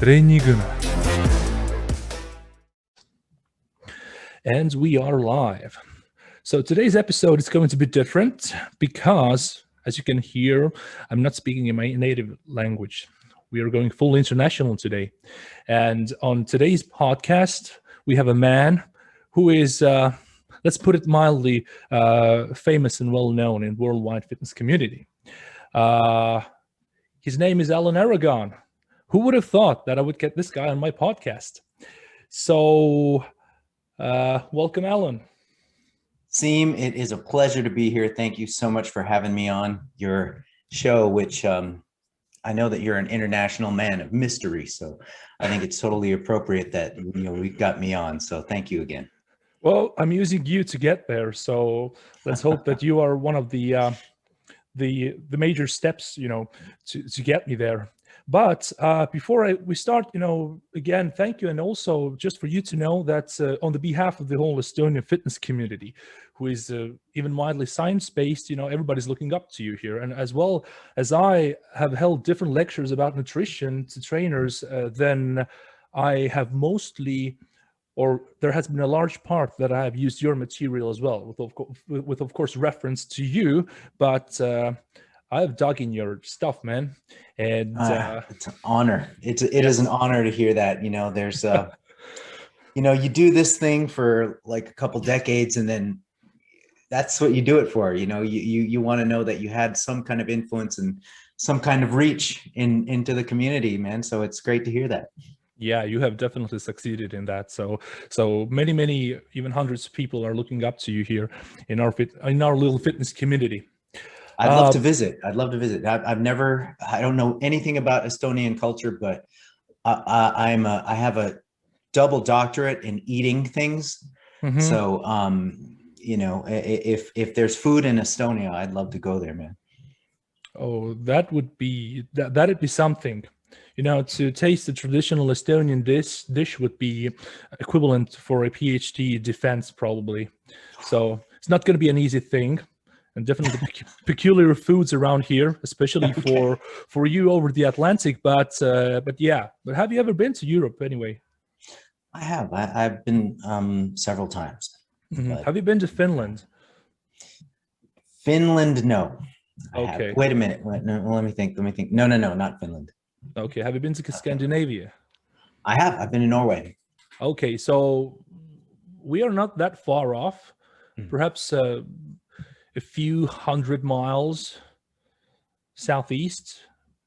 Trennikõne. And we are live. So today's episode is going to be different because, as you can hear, I'm not speaking in my native language. We are going full international today. And on today's podcast, we have a man who is, let's put it mildly, famous and well-known in worldwide fitness community. His name is Aragon. Who would have thought that I would get this guy on my podcast? So, welcome, Alan. Seem, it is a pleasure to be here. Thank you so much for having me on your show, which I know that you're an international man of mystery. So I think it's totally appropriate that we've got me on. So thank you again. Well, I'm using you to get there. So let's hope that you are one of the major steps, to get me there. But before we start, again, thank you. And also just for you to know that on the behalf of the whole Estonian fitness community, who is even widely science-based, everybody's looking up to you here. And as well as I have held different lectures about nutrition to trainers, then I have mostly, or there has been a large part that I have used your material as well, with of course reference to you, but I've dug in your stuff, man. And it's an honor. It is an honor to hear that. There's you do this thing for like a couple decades, and then that's what you do it for. You want to know that you had some kind of influence and some kind of reach into the community, man. So it's great to hear that. Yeah, you have definitely succeeded in that. So many, even hundreds of people are looking up to you here in our little fitness community. I'd love to visit. I don't know anything about Estonian culture, but I have a double doctorate in eating things. Mm-hmm. So, if there's food in Estonia, I'd love to go there, man. Oh, that'd be something. To taste the traditional Estonian dish would be equivalent for a PhD defense, probably. So it's not going to be an easy thing. And definitely peculiar foods around here, especially for you over the Atlantic. But yeah. But have you ever been to Europe anyway? I have. I've been several times. Mm-hmm. Have you been to Finland? Finland, no. Okay. Wait a minute. No, let me think. No, not Finland. Okay. Have you been to Scandinavia? I have. I've been in Norway. Okay, so we are not that far off. Perhaps a few hundred miles southeast,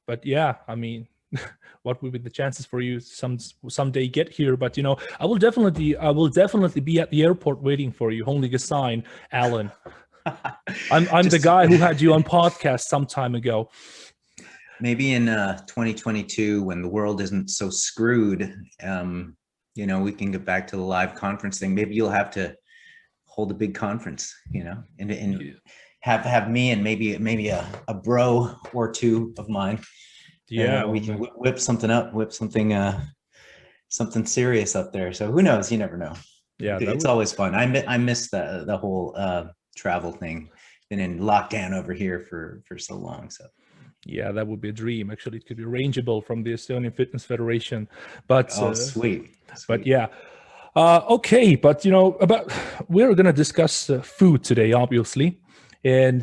but yeah, I mean, what would be the chances for you someday get here? But I will definitely be at the airport waiting for you, holding a sign, Alan. I'm the guy who had you on podcast some time ago. Maybe in 2022, when the world isn't so screwed, we can get back to the live conference thing. Maybe you'll have to hold a big conference, and have me and maybe a bro or two of mine. Yeah, we can whip something up, something serious up there. So who knows? You never know. Yeah, it's always fun. I miss the whole travel thing. Been in lockdown over here for so long. So yeah, that would be a dream. Actually, it could be arrangeable from the Estonian Fitness Federation. But sweet. But yeah. Okay, but we're going to discuss food today, obviously, and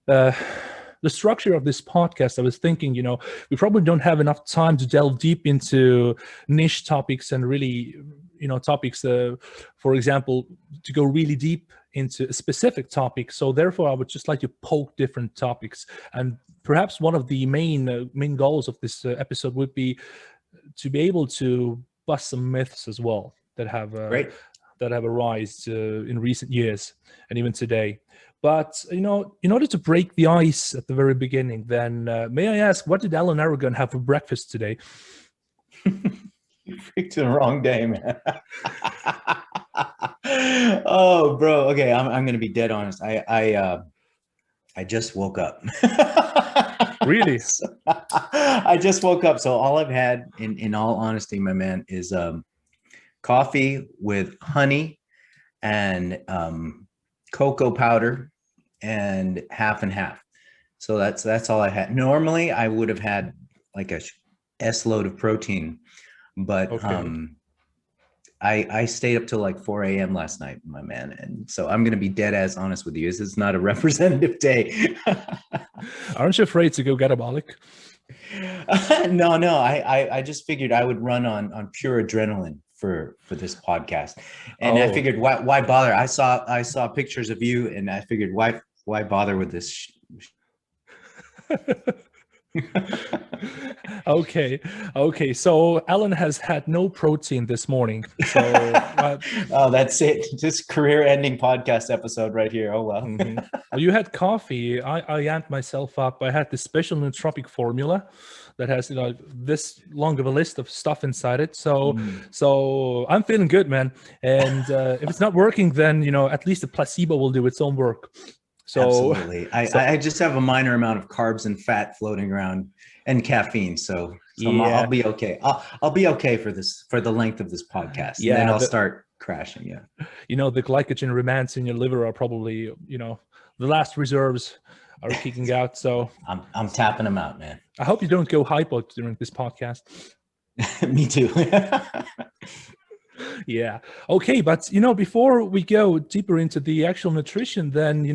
the structure of this podcast. I was thinking, we probably don't have enough time to delve deep into niche topics and really, topics. For example, to go really deep into a specific topic. So therefore, I would just like to poke different topics, and perhaps one of the main goals of this episode would be to be able to bust some myths as well that have arisen in recent years and even today. But in order to break the ice at the very beginning, then may I ask, what did Alan Aragon have for breakfast today? You picked the wrong day, man. Oh, bro. Okay, I'm gonna be dead honest. I just woke up. Really? I just woke up. So all I've had, in all honesty, my man, is coffee with honey and cocoa powder and half and half. So that's all I had. Normally I would have had like a S load of protein, but Okay. I stayed up till like 4 a.m. last night, my man. And so I'm going to be dead as honest with you. This is not a representative day. Aren't you afraid to go catabolic? No. I just figured I would run on pure adrenaline for this podcast. And I Oh. figured why bother? I saw pictures of you and I figured why bother with this Okay. So Alan has had no protein this morning. So oh, that's it. This career-ending podcast episode right here. Oh well. Well, you had coffee. I amped myself up. I had this special nootropic formula that has this long of a list of stuff inside it. So I'm feeling good, man. And if it's not working, then at least the placebo will do its own work. So Absolutely. I just have a minor amount of carbs and fat floating around and caffeine. So I'll be okay. I'll be okay for the length of this podcast. And then I'll start crashing. Yeah. The glycogen remands in your liver are probably, the last reserves are kicking out. So I'm tapping them out, man. I hope you don't go hypo during this podcast. Me too. Yeah. Okay. But, before we go deeper into the actual nutrition, then,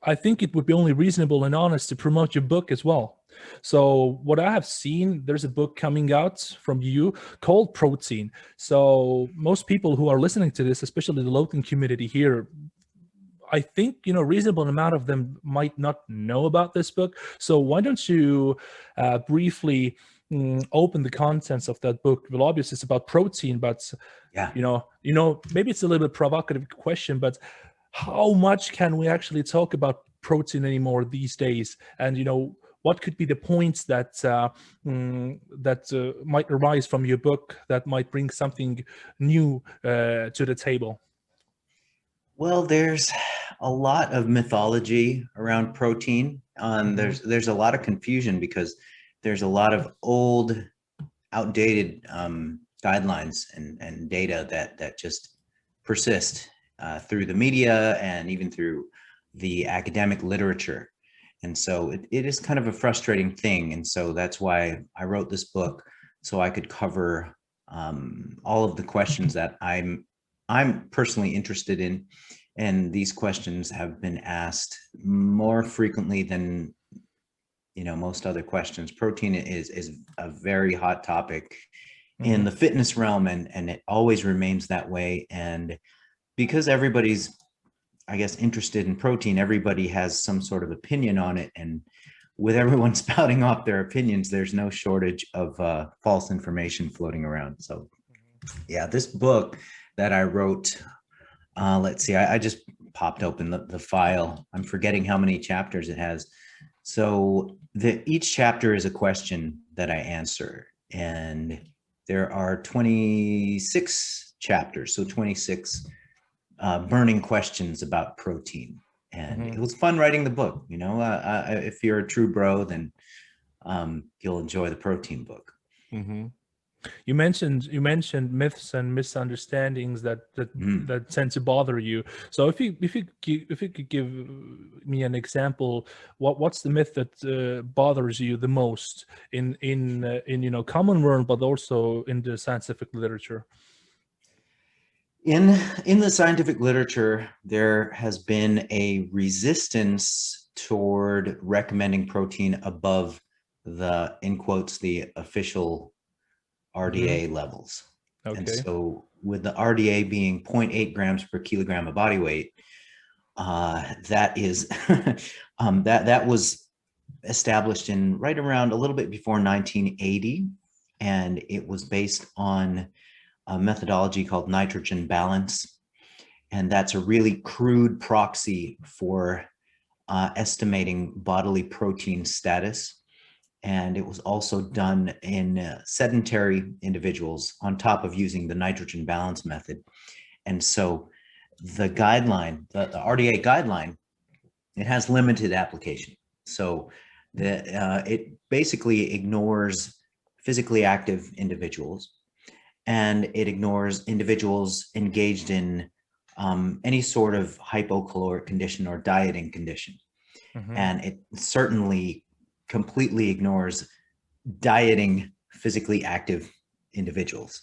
I think it would be only reasonable and honest to promote your book as well. So what I have seen, there's a book coming out from you called Protein. So most people who are listening to this, especially the loading community here, I think, reasonable amount of them might not know about this book. So why don't you briefly open the contents of that book? Well, obviously it's about protein, but yeah, maybe it's a little bit provocative question, but how much can we actually talk about protein anymore these days? And, what could be the points that might arise from your book that might bring something new to the table? Well, there's a lot of mythology around protein. There's a lot of confusion because there's a lot of old, outdated guidelines and data that just persist through the media and even through the academic literature. And so it is kind of a frustrating thing. And so that's why I wrote this book, so I could cover all of the questions that I'm personally interested in. And these questions have been asked more frequently than most other questions. Protein is a very hot topic in the fitness realm, and it always remains that way. And because everybody's, I guess, interested in protein, everybody has some sort of opinion on it. And with everyone spouting off their opinions, there's no shortage of false information floating around. So yeah, this book that I wrote, let's see, I just popped open the file. I'm forgetting how many chapters it has. So each chapter is a question that I answer, and there are 26 chapters, so 26 burning questions about protein. And it was fun writing the book. If you're a true bro, then you'll enjoy the protein book. You mentioned myths and misunderstandings that tend to bother you. So if you could give me an example, what's the myth that bothers you the most in common world, but also in the scientific literature? In the scientific literature, there has been a resistance toward recommending protein above the, in quotes, the official RDA levels. Okay. And so with the RDA being 0.8 grams per kilogram of body weight, that is that was established in right around a little bit before 1980, and it was based on a methodology called nitrogen balance, and that's a really crude proxy for estimating bodily protein status. And it was also done in sedentary individuals on top of using the nitrogen balance method. And so the guideline, the RDA guideline, it has limited application. So it basically ignores physically active individuals, and it ignores individuals engaged in any sort of hypocaloric condition or dieting condition. And it certainly completely ignores dieting physically active individuals.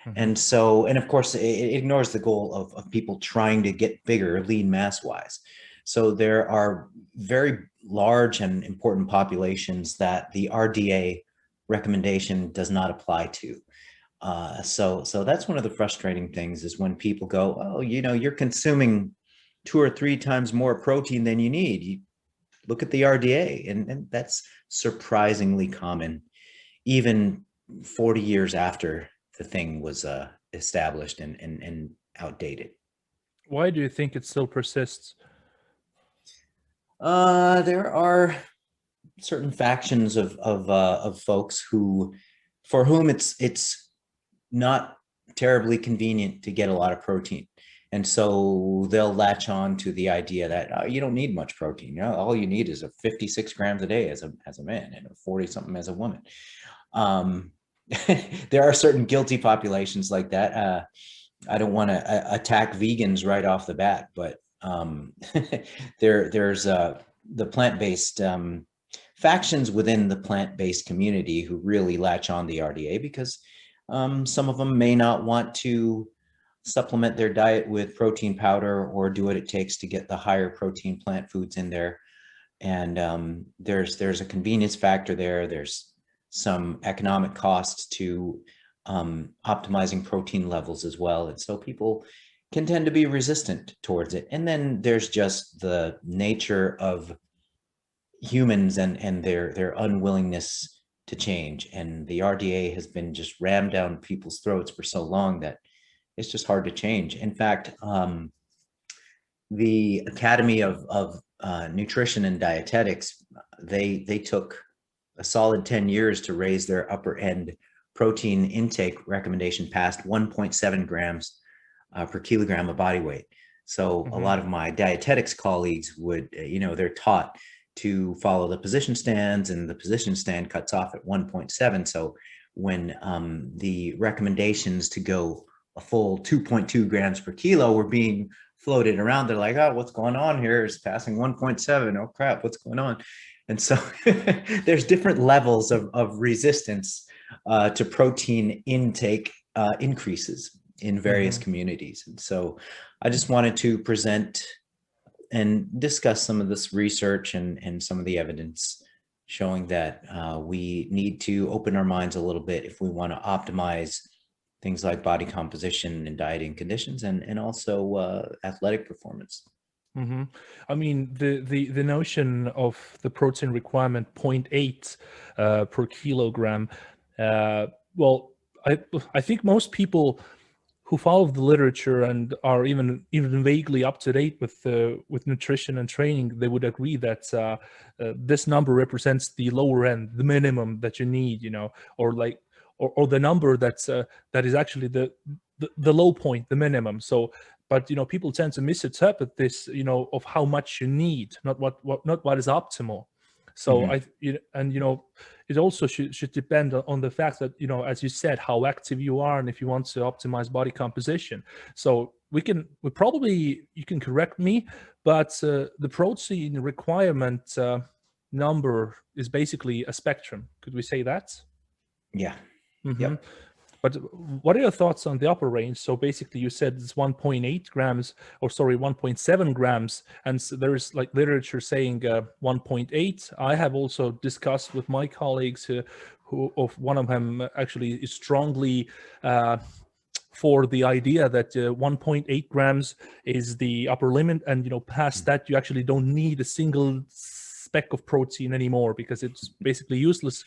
Mhm. And so, and of course, it ignores the goal of people trying to get bigger, lean mass wise. So there are very large and important populations that the RDA recommendation does not apply to. So that's one of the frustrating things is when people go, oh, you're consuming 2 or 3 times more protein than you need. You look at the RDA, and that's surprisingly common, even 40 years after the thing was established and outdated. Why do you think it still persists? There are certain factions of folks for whom it's not terribly convenient to get a lot of protein. And so they'll latch on to the idea that you don't need much protein. All you need is a 56 grams a day as a man and a 40 something as a woman. There are certain guilty populations like that. I don't want to attack vegans right off the bat, but there's the plant-based factions within the plant-based community who really latch on the RDA because some of them may not want to supplement their diet with protein powder or do what it takes to get the higher protein plant foods in there. And there's a convenience factor there. There's some economic costs to optimizing protein levels as well. And so people can tend to be resistant towards it. And then there's just the nature of humans and their unwillingness to change. And the RDA has been just rammed down people's throats for so long that it's just hard to change. In fact, the Academy of Nutrition and Dietetics, they took a solid 10 years to raise their upper end protein intake recommendation past 1.7 grams per kilogram of body weight. So a lot of my dietetics colleagues would, they're taught to follow the position stands, and the position stand cuts off at 1.7. So when the recommendations to go a full 2.2 grams per kilo were being floated around, they're like, oh, what's going on here? It's passing 1.7. Oh crap, what's going on? And so there's different levels of resistance to protein intake increases in various communities. And so I just wanted to present and discuss some of this research and some of the evidence showing that we need to open our minds a little bit if we want to optimize things like body composition and dieting conditions and also athletic performance. I mean, the notion of the protein requirement 0.8 per kilogram. Well, I think most people who follow the literature and are even vaguely up to date with nutrition and training, they would agree that this number represents the lower end, the minimum that you need, or the number that is actually the low point, the minimum. So, but people tend to misinterpret this, of how much you need, not what is optimal. So it also should depend on the fact that, as you said, how active you are and if you want to optimize body composition. So you can correct me, but the protein requirement number is basically a spectrum. Could we say that? Yeah. Yep. But what are your thoughts on the upper range? So basically you said it's 1.8 grams, or sorry, 1.7 grams. And so there's like literature saying 1.8. I have also discussed with my colleagues who of one of them actually is strongly for the idea that 1.8 grams is the upper limit. And, past that, you actually don't need a single speck of protein anymore because it's basically useless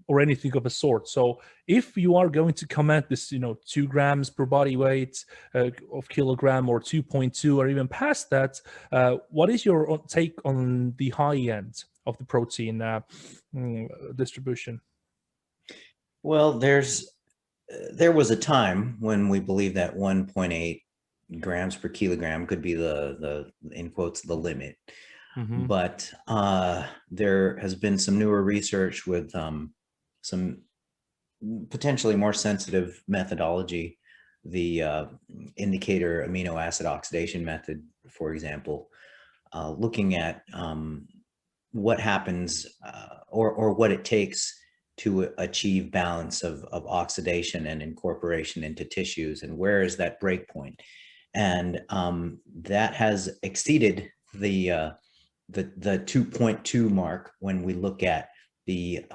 or anything of a sort. So if you are going to come at this, 2 grams per body weight of kilogram or 2.2 or even past that, what is your take on the high end of the protein distribution? Well, there was a time when we believed that 1.8 grams per kilogram could be the in quotes the limit. But there has been some newer research with some potentially more sensitive methodology, the indicator amino acid oxidation method, for example, looking at what happens or what it takes to achieve balance of oxidation and incorporation into tissues, and where is that break point? And that has exceeded the 2.2 mark when we look at the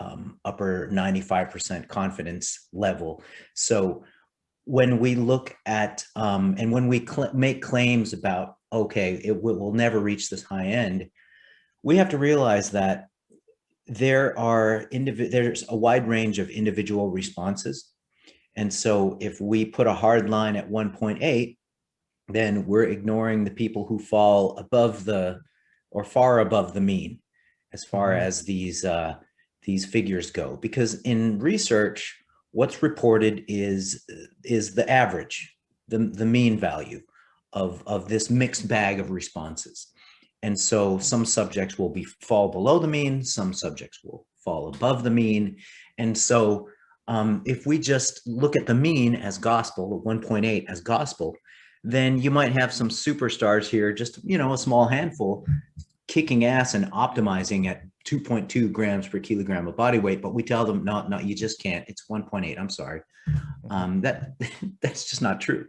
upper 95% confidence level. So when we look at and when we make claims about, okay, it will never reach this high end, we have to realize that there's a wide range of individual responses. And so if we put a hard line at 1.8, then we're ignoring the people who fall above or far above the mean as far as these figures go. Because in research, what's reported is the average, the mean value of this mixed bag of responses. And so some subjects will fall below the mean, some subjects will fall above the mean. And so if we just look at the mean as gospel, 1.8 as gospel, then you might have some superstars here, just, a small handful, kicking ass and optimizing at 2.2 grams per kilogram of body weight. But we tell them, no, you just can't. It's 1.8. I'm sorry. That's just not true.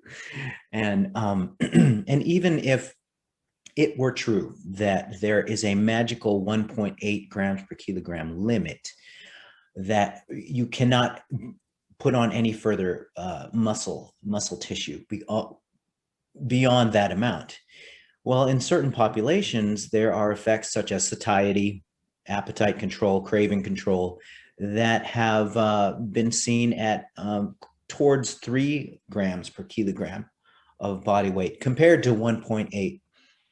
And and even if it were true that there is a magical 1.8 grams per kilogram limit that you cannot put on any further muscle tissue beyond that amount. Well, in certain populations, there are effects such as satiety, appetite control, craving control that have been seen at towards 3 grams per kilogram of body weight compared to 1.8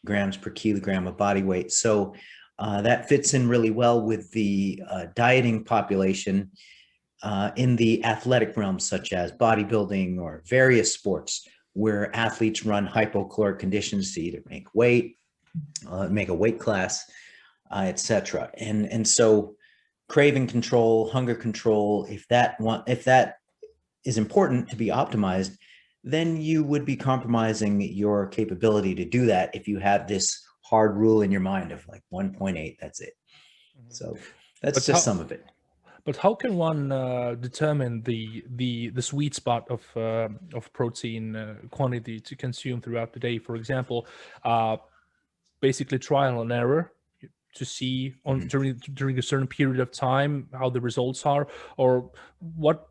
grams per kilogram of body weight. So that fits in really well with the dieting population in the athletic realm, such as bodybuilding or various sports, where athletes run hypocaloric conditions to either make weight, make a weight class, etc. And so craving control, hunger control, if that is important to be optimized, then you would be compromising your capability to do that if you have this hard rule in your mind of like 1.8, that's it. So that's just some of it. But how can one determine the sweet spot of protein quantity to consume throughout the day? For example, basically trial and error to see during a certain period of time how the results are, or what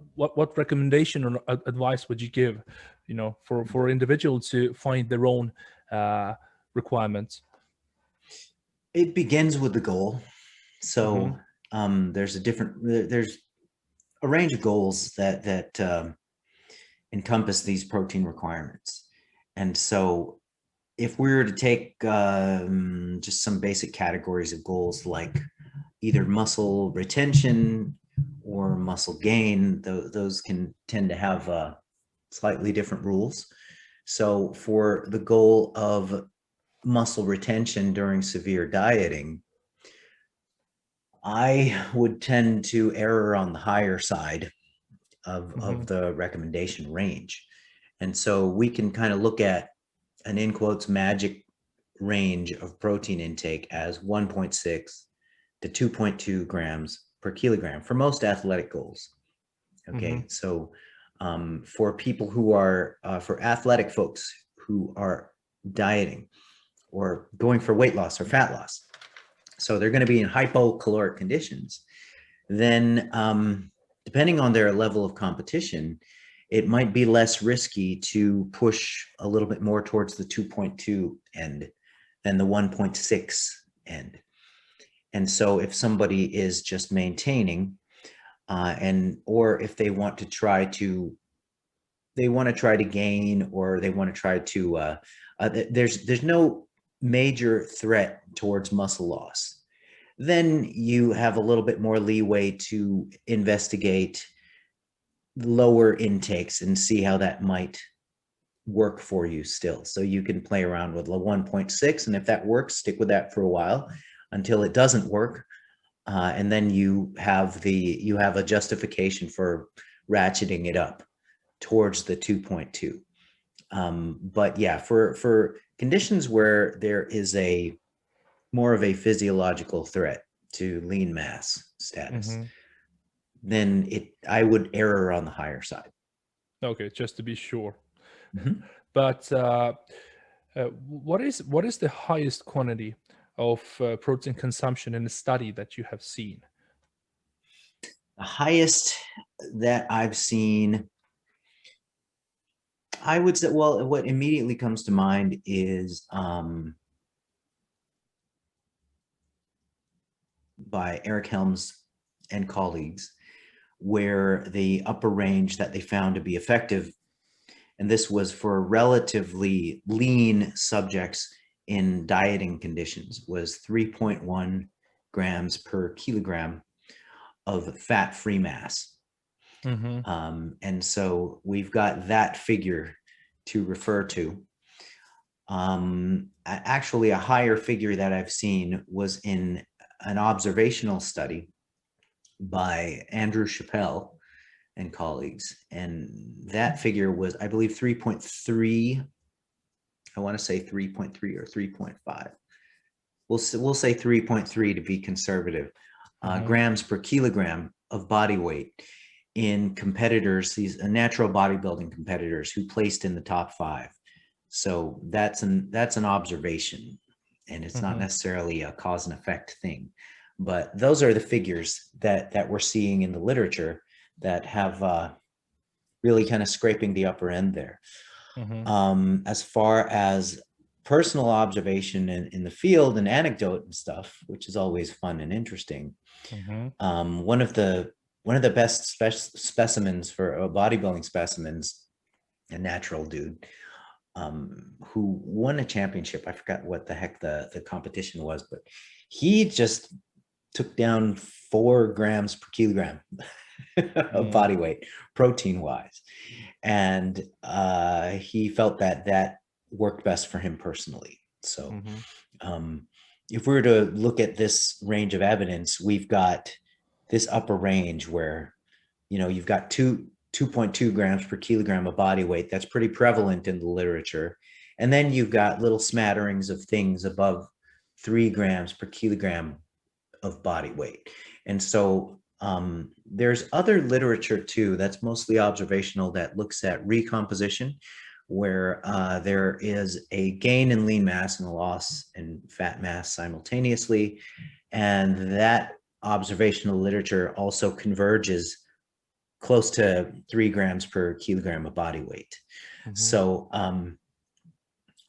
recommendation or advice would you give, for individuals to find their own requirements? It begins with the goal. So there's a range of goals that encompass these protein requirements. And so if we were to take just some basic categories of goals, like either muscle retention or muscle gain, those can tend to have slightly different rules. So for the goal of muscle retention during severe dieting, I would tend to err on the higher side of the recommendation range. And so we can kind of look at an in quotes magic range of protein intake as 1.6 to 2.2 grams per kilogram for most athletic goals. Okay. So for people who are, for athletic folks who are dieting or going for weight loss or fat loss, so they're going to be in hypocaloric conditions, then depending on their level of competition, it might be less risky to push a little bit more towards the 2.2 end than the 1.6 end. And so if somebody is just maintaining or if they want to try to gain, or they want to try to, there's no major threat towards muscle loss, then you have a little bit more leeway to investigate lower intakes and see how that might work for you still. So you can play around with the 1.6, and if that works, stick with that for a while until it doesn't work, and then you have a justification for ratcheting it up towards the 2.2. But yeah, for conditions where there is more of a physiological threat to lean mass status, then I would err on the higher side. Okay, just to be sure. Mhm. But what is the highest quantity of protein consumption in a study that you have seen? The highest that I've seen, I would say, well, what immediately comes to mind is by Eric Helms and colleagues, where the upper range that they found to be effective, and this was for relatively lean subjects in dieting conditions, was 3.1 grams per kilogram of fat-free mass. Mm-hmm. And so we've got that figure to refer to. Actually, a higher figure that I've seen was in an observational study by Andrew Chappell and colleagues. And that figure was, I believe, 3.3. I want to say 3.3 or 3.5. We'll say 3.3 to be conservative, grams per kilogram of body weight in competitors, these natural bodybuilding competitors who placed in the top 5. So that's an observation, and it's not necessarily a cause and effect thing, but those are the figures that we're seeing in the literature that have really kind of scraping the upper end there. As far as personal observation in the field and anecdote and stuff, which is always fun and interesting, one of the best specimens for bodybuilding specimens, a natural dude, who won a championship. I forgot what the heck the competition was, but he just took down 4 grams per kilogram of body weight, protein wise. And he felt that worked best for him personally. So if we were to look at this range of evidence, we've got this upper range where, you've got 2.2 grams per kilogram of body weight. That's pretty prevalent in the literature. And then you've got little smatterings of things above 3 grams per kilogram of body weight. And so there's other literature too that's mostly observational that looks at recomposition, where there is a gain in lean mass and a loss in fat mass simultaneously. And that observational literature also converges close to 3 grams per kilogram of body weight. So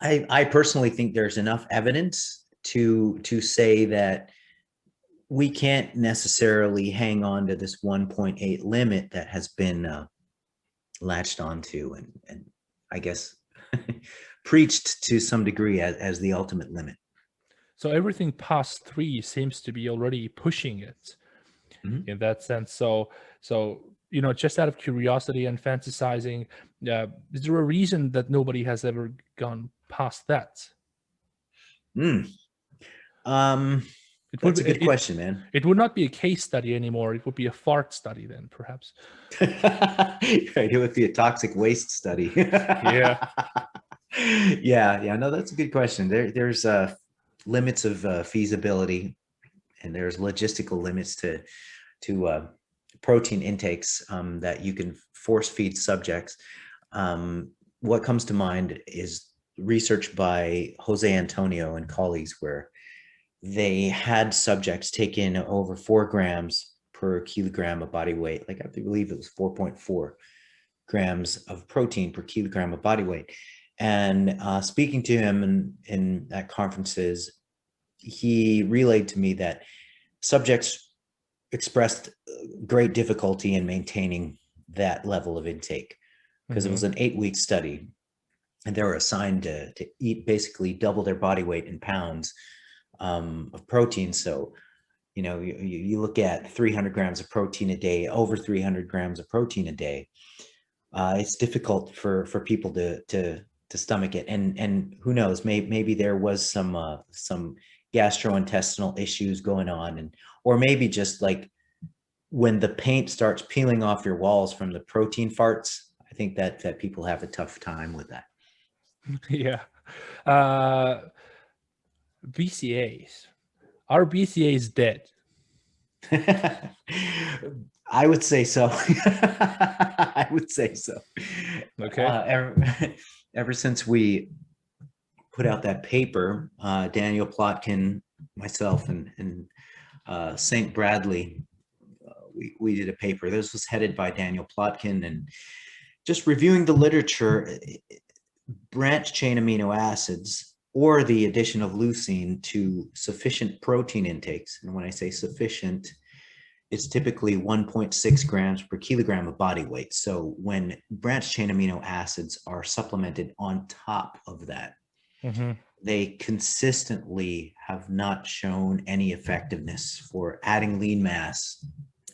I personally think there's enough evidence to say that we can't necessarily hang on to this 1.8 limit that has been latched onto and I guess preached to some degree as the ultimate limit. So everything past 3 seems to be already pushing it in that sense. So just out of curiosity and fantasizing, is there a reason that nobody has ever gone past that? That's a good question, man. It would not be a case study anymore. It would be a fart study then, perhaps. Right, it would be a toxic waste study. Yeah. Yeah. No, that's a good question. There's limits of feasibility, and there's logistical limits to protein intakes that you can force feed subjects. What comes to mind is research by Jose Antonio and colleagues, where they had subjects take in over 4 grams per kilogram of body weight. Like I believe it was 4.4 grams of protein per kilogram of body weight. And speaking to him at conferences, he relayed to me that subjects expressed great difficulty in maintaining that level of intake, because it was an 8-week study, and they were assigned to eat basically double their body weight in pounds of protein. So, you look at 300 grams of protein a day, over 300 grams of protein a day. It's difficult for people to stomach it, and who knows, maybe there was some gastrointestinal issues going on, or maybe just like when the paint starts peeling off your walls from the protein farts. I think that people have a tough time with that. Yeah. BCAs. Are BCAs dead? I would say so. I would say so. Okay. Ever since we put out that paper, Daniel Plotkin, myself, and St. Bradley, we did a paper. This was headed by Daniel Plotkin, and just reviewing the literature, branched chain amino acids or the addition of leucine to sufficient protein intakes. And when I say sufficient, it's typically 1.6 grams per kilogram of body weight. So when branched chain amino acids are supplemented on top of that, they consistently have not shown any effectiveness for adding lean mass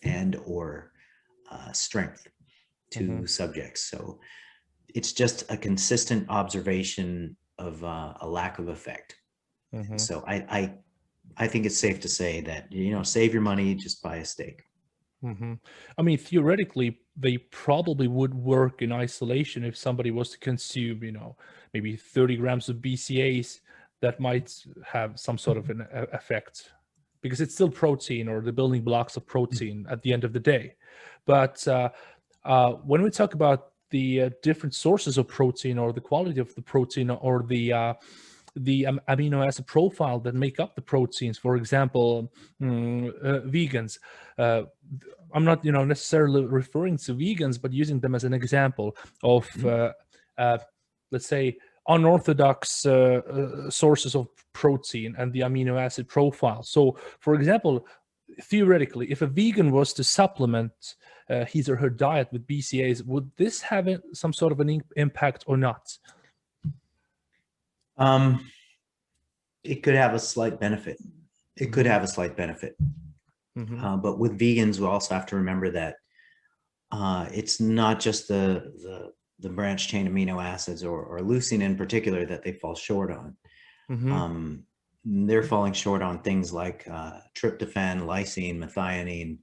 and or strength to subjects. So it's just a consistent observation of a lack of effect. So I think it's safe to say that, save your money, just buy a steak. I mean, theoretically, they probably would work in isolation if somebody was to consume, maybe 30 grams of BCAAs. That might have some sort of an effect, because it's still protein, or the building blocks of protein at the end of the day. But when we talk about the different sources of protein, or the quality of the protein, or the amino acid profile that make up the proteins, for example, vegans. I'm not, necessarily referring to vegans, but using them as an example of, let's say, unorthodox sources of protein and the amino acid profile. So, for example, theoretically, if a vegan was to supplement his or her diet with BCAAs, would this have some sort of an impact or not? It could have a slight benefit. It could have a slight benefit. But with vegans, we also have to remember that it's not just the branched chain amino acids or leucine in particular that they fall short on. They're falling short on things like tryptophan, lysine, methionine,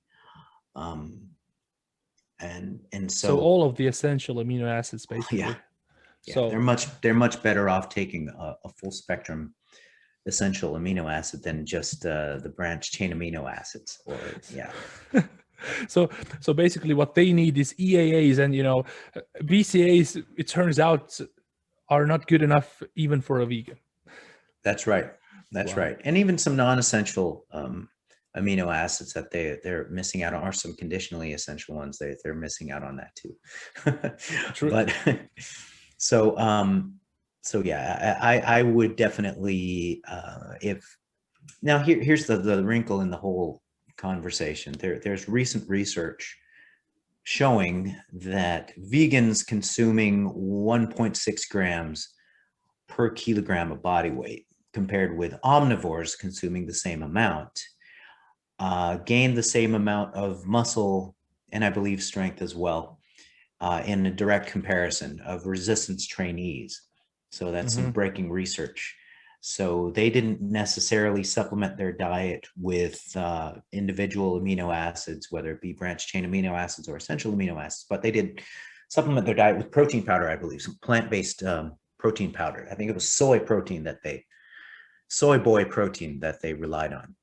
and so all of the essential amino acids, basically. Yeah, so they're much better off taking a full spectrum essential amino acid than just the branched chain amino acids. Or So basically, what they need is EAAs, and BCAAs. It turns out are not good enough even for a vegan. That's right. That's right. And even some non-essential amino acids that they're missing out on, are some conditionally essential ones. They're missing out on that too. True. But so yeah, I would definitely here's the wrinkle in the whole conversation. There's recent research showing that vegans consuming 1.6 grams per kilogram of body weight, compared with omnivores consuming the same amount, gained the same amount of muscle and I believe strength as well, in a direct comparison of resistance trainees. So that's some breaking research. So they didn't necessarily supplement their diet with individual amino acids, whether it be branched chain amino acids or essential amino acids, but they did supplement their diet with protein powder, I believe, some plant-based protein powder. I think it was soy boy protein that they relied on.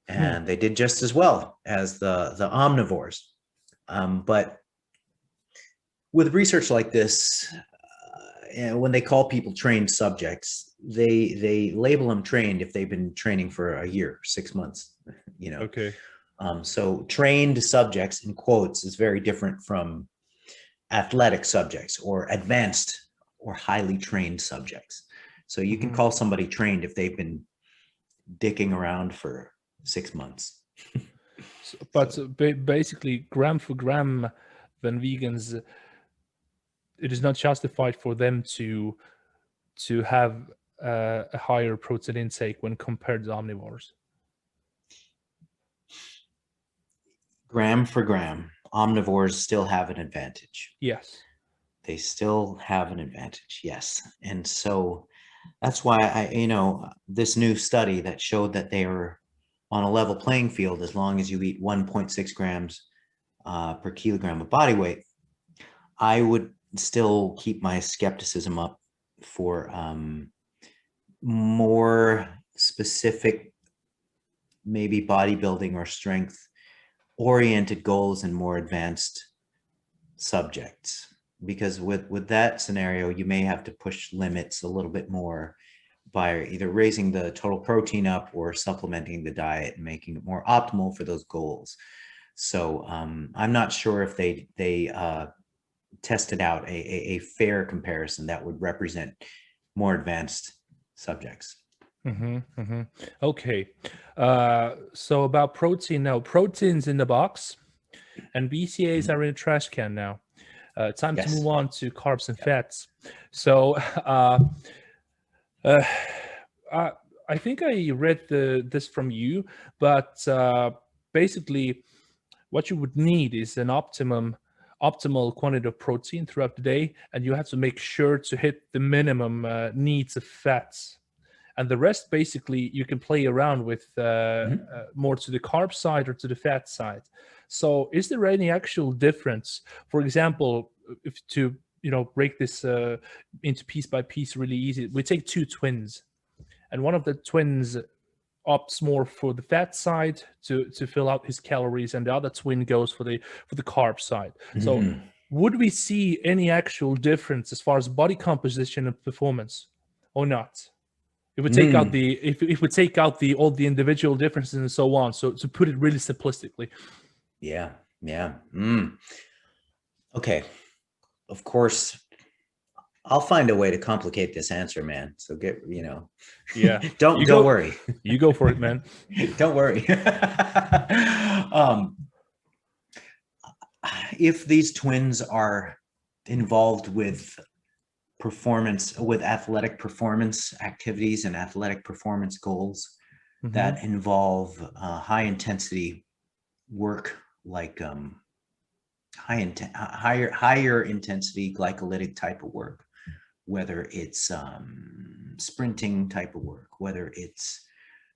And they did just as well as the omnivores. But with research like this, when they call people trained subjects, they label them trained if they've been training for a year, 6 months, Okay. So trained subjects, in quotes, is very different from athletic subjects or advanced or highly trained subjects. So you can call somebody trained if they've been dicking around for 6 months. But basically, gram for gram, then vegans, it is not justified for them to have a higher protein intake when compared to omnivores. Gram for gram, omnivores still have an advantage. Yes. They still have an advantage, yes. And so that's why this new study that showed that they were on a level playing field as long as you eat 1.6 grams per kilogram of body weight, I would still keep my skepticism up for more specific, maybe bodybuilding or strength oriented goals in more advanced subjects, because with that scenario, you may have to push limits a little bit more by either raising the total protein up or supplementing the diet and making it more optimal for those goals. So I'm not sure if they tested out a fair comparison that would represent more advanced subjects. Okay. So about protein now, protein's in the box and BCAAs are in a trash can now. Time to Yes. move on to carbs and fats. So I think I read this from you, but basically what you would need is an optimal quantity of protein throughout the day, and you have to make sure to hit the minimum needs of fats. And the rest, basically, you can play around with more to the carb side or to the fat side. So is there any actual difference? For example, if to break this into piece by piece really easy, we take two twins, and one of the twins opts more for the fat side to fill out his calories, and the other twin goes for the carb side. So would we see any actual difference as far as body composition and performance or not? If we take out the if we take out all the individual differences and so on, so to put it really simplistically. Yeah. Okay. Of course, I'll find a way to complicate this answer, man. So Yeah. don't worry. You go for it, man. Don't worry. If these twins are involved with athletic performance activities and athletic performance goals that involve high intensity work, like higher intensity glycolytic type of work, whether it's sprinting type of work, whether it's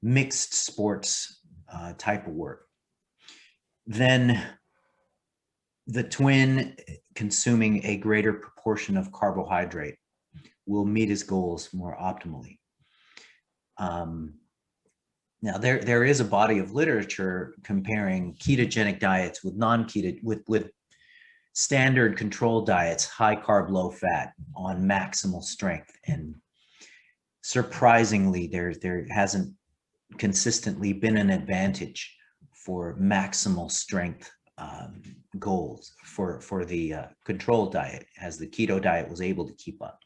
mixed sports type of work, then the twin consuming a greater proportion of carbohydrate will meet his goals more optimally. Now, there is a body of literature comparing ketogenic diets with non-keto, with standard controlled diets, high carb, low fat, on maximal strength. And surprisingly, there hasn't consistently been an advantage for maximal strength goals for the controlled diet, as the keto diet was able to keep up.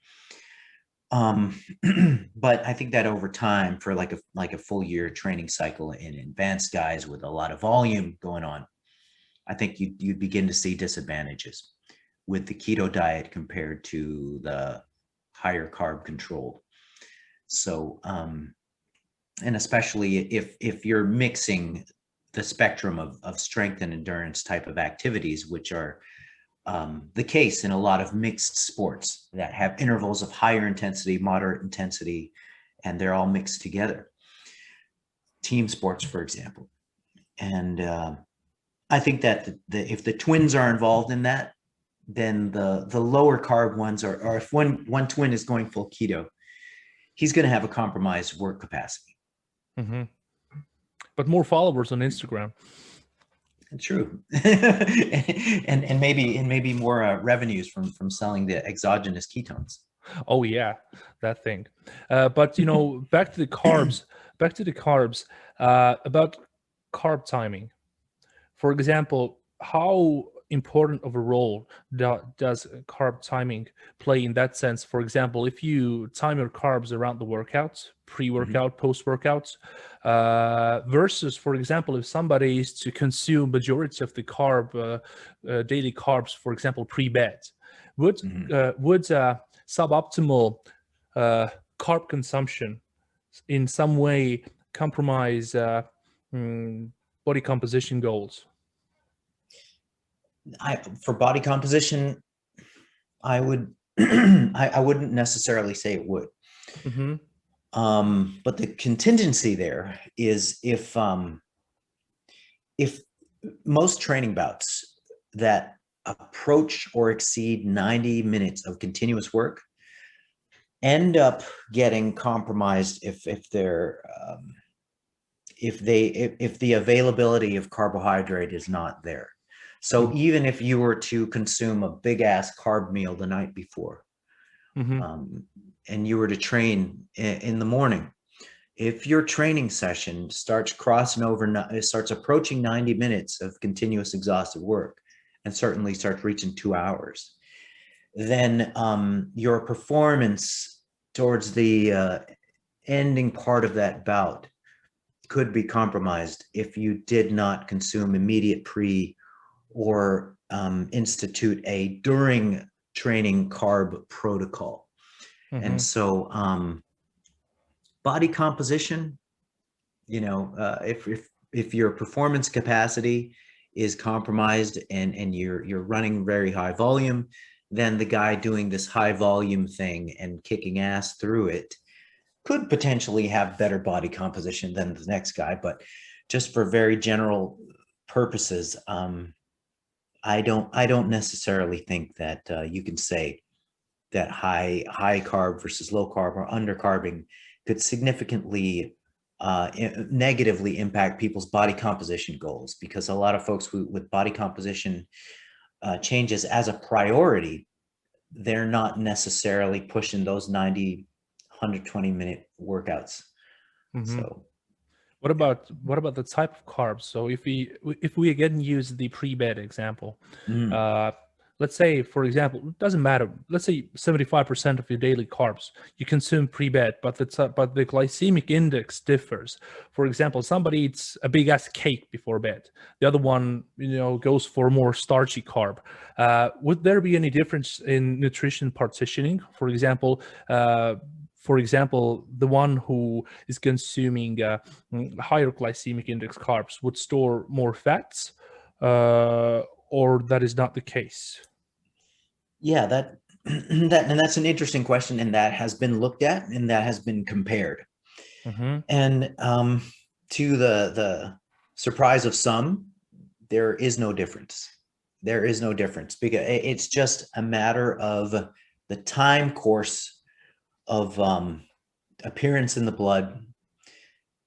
But I think that over time, for like a full year training cycle in advanced guys with a lot of volume going on, I think you'd begin to see disadvantages with the keto diet compared to the higher carb controlled. So, and especially if you're mixing the spectrum of strength and endurance type of activities, which are the case in a lot of mixed sports that have intervals of higher intensity, moderate intensity, and they're all mixed together. Team sports, for example. And I think that if the twins are involved in that, then the lower carb ones or if one twin is going full keto, he's going to have a compromised work capacity. But more followers on Instagram. True. and maybe more revenues from selling the exogenous ketones. Oh yeah, that thing. But back to the carbs. About carb timing. For example, how important of a role does carb timing play in that sense? For example, if you time your carbs around the workout, pre-workout, post-workout, versus, for example, if somebody is to consume majority of the daily carbs, for example, pre-bed, would suboptimal carb consumption in some way compromise body composition goals? For body composition, I would I wouldn't necessarily say it would. But the contingency there is if most training bouts that approach or exceed 90 minutes of continuous work end up getting compromised if if the availability of carbohydrate is not there. So even if you were to consume a big ass carb meal the night before, and you were to train in the morning, if your training session starts crossing over, it starts approaching 90 minutes of continuous exhaustive work, and certainly starts reaching 2 hours, then your performance towards the ending part of that bout could be compromised if you did not consume immediate pre or institute a during training carb protocol. And so body composition, you know, if your performance capacity is compromised and you're running very high volume, then the guy doing this high volume thing and kicking ass through it could potentially have better body composition than the next guy. But just for very general purposes, I don't necessarily think that you can say that high carb versus low carb or undercarbing could significantly negatively impact people's body composition goals, because a lot of folks with body composition changes as a priority, they're not necessarily pushing those 90, 120-minute workouts. So what about the type of carbs? So if we again use the pre-bed example, let's say, for example, it doesn't matter. Let's say 75% of your daily carbs you consume pre-bed, but the glycemic index differs. For example, somebody eats a big ass cake before bed. The other one, you know, goes for more starchy carb. Would there be any difference in nutrition partitioning? For example, the one who is consuming higher glycemic index carbs would store more fats, or that is not the case? Yeah, and that's an interesting question, and that has been looked at and that has been compared. And to the surprise of some, there is no difference. There is no difference, because it's just a matter of the time course of appearance in the blood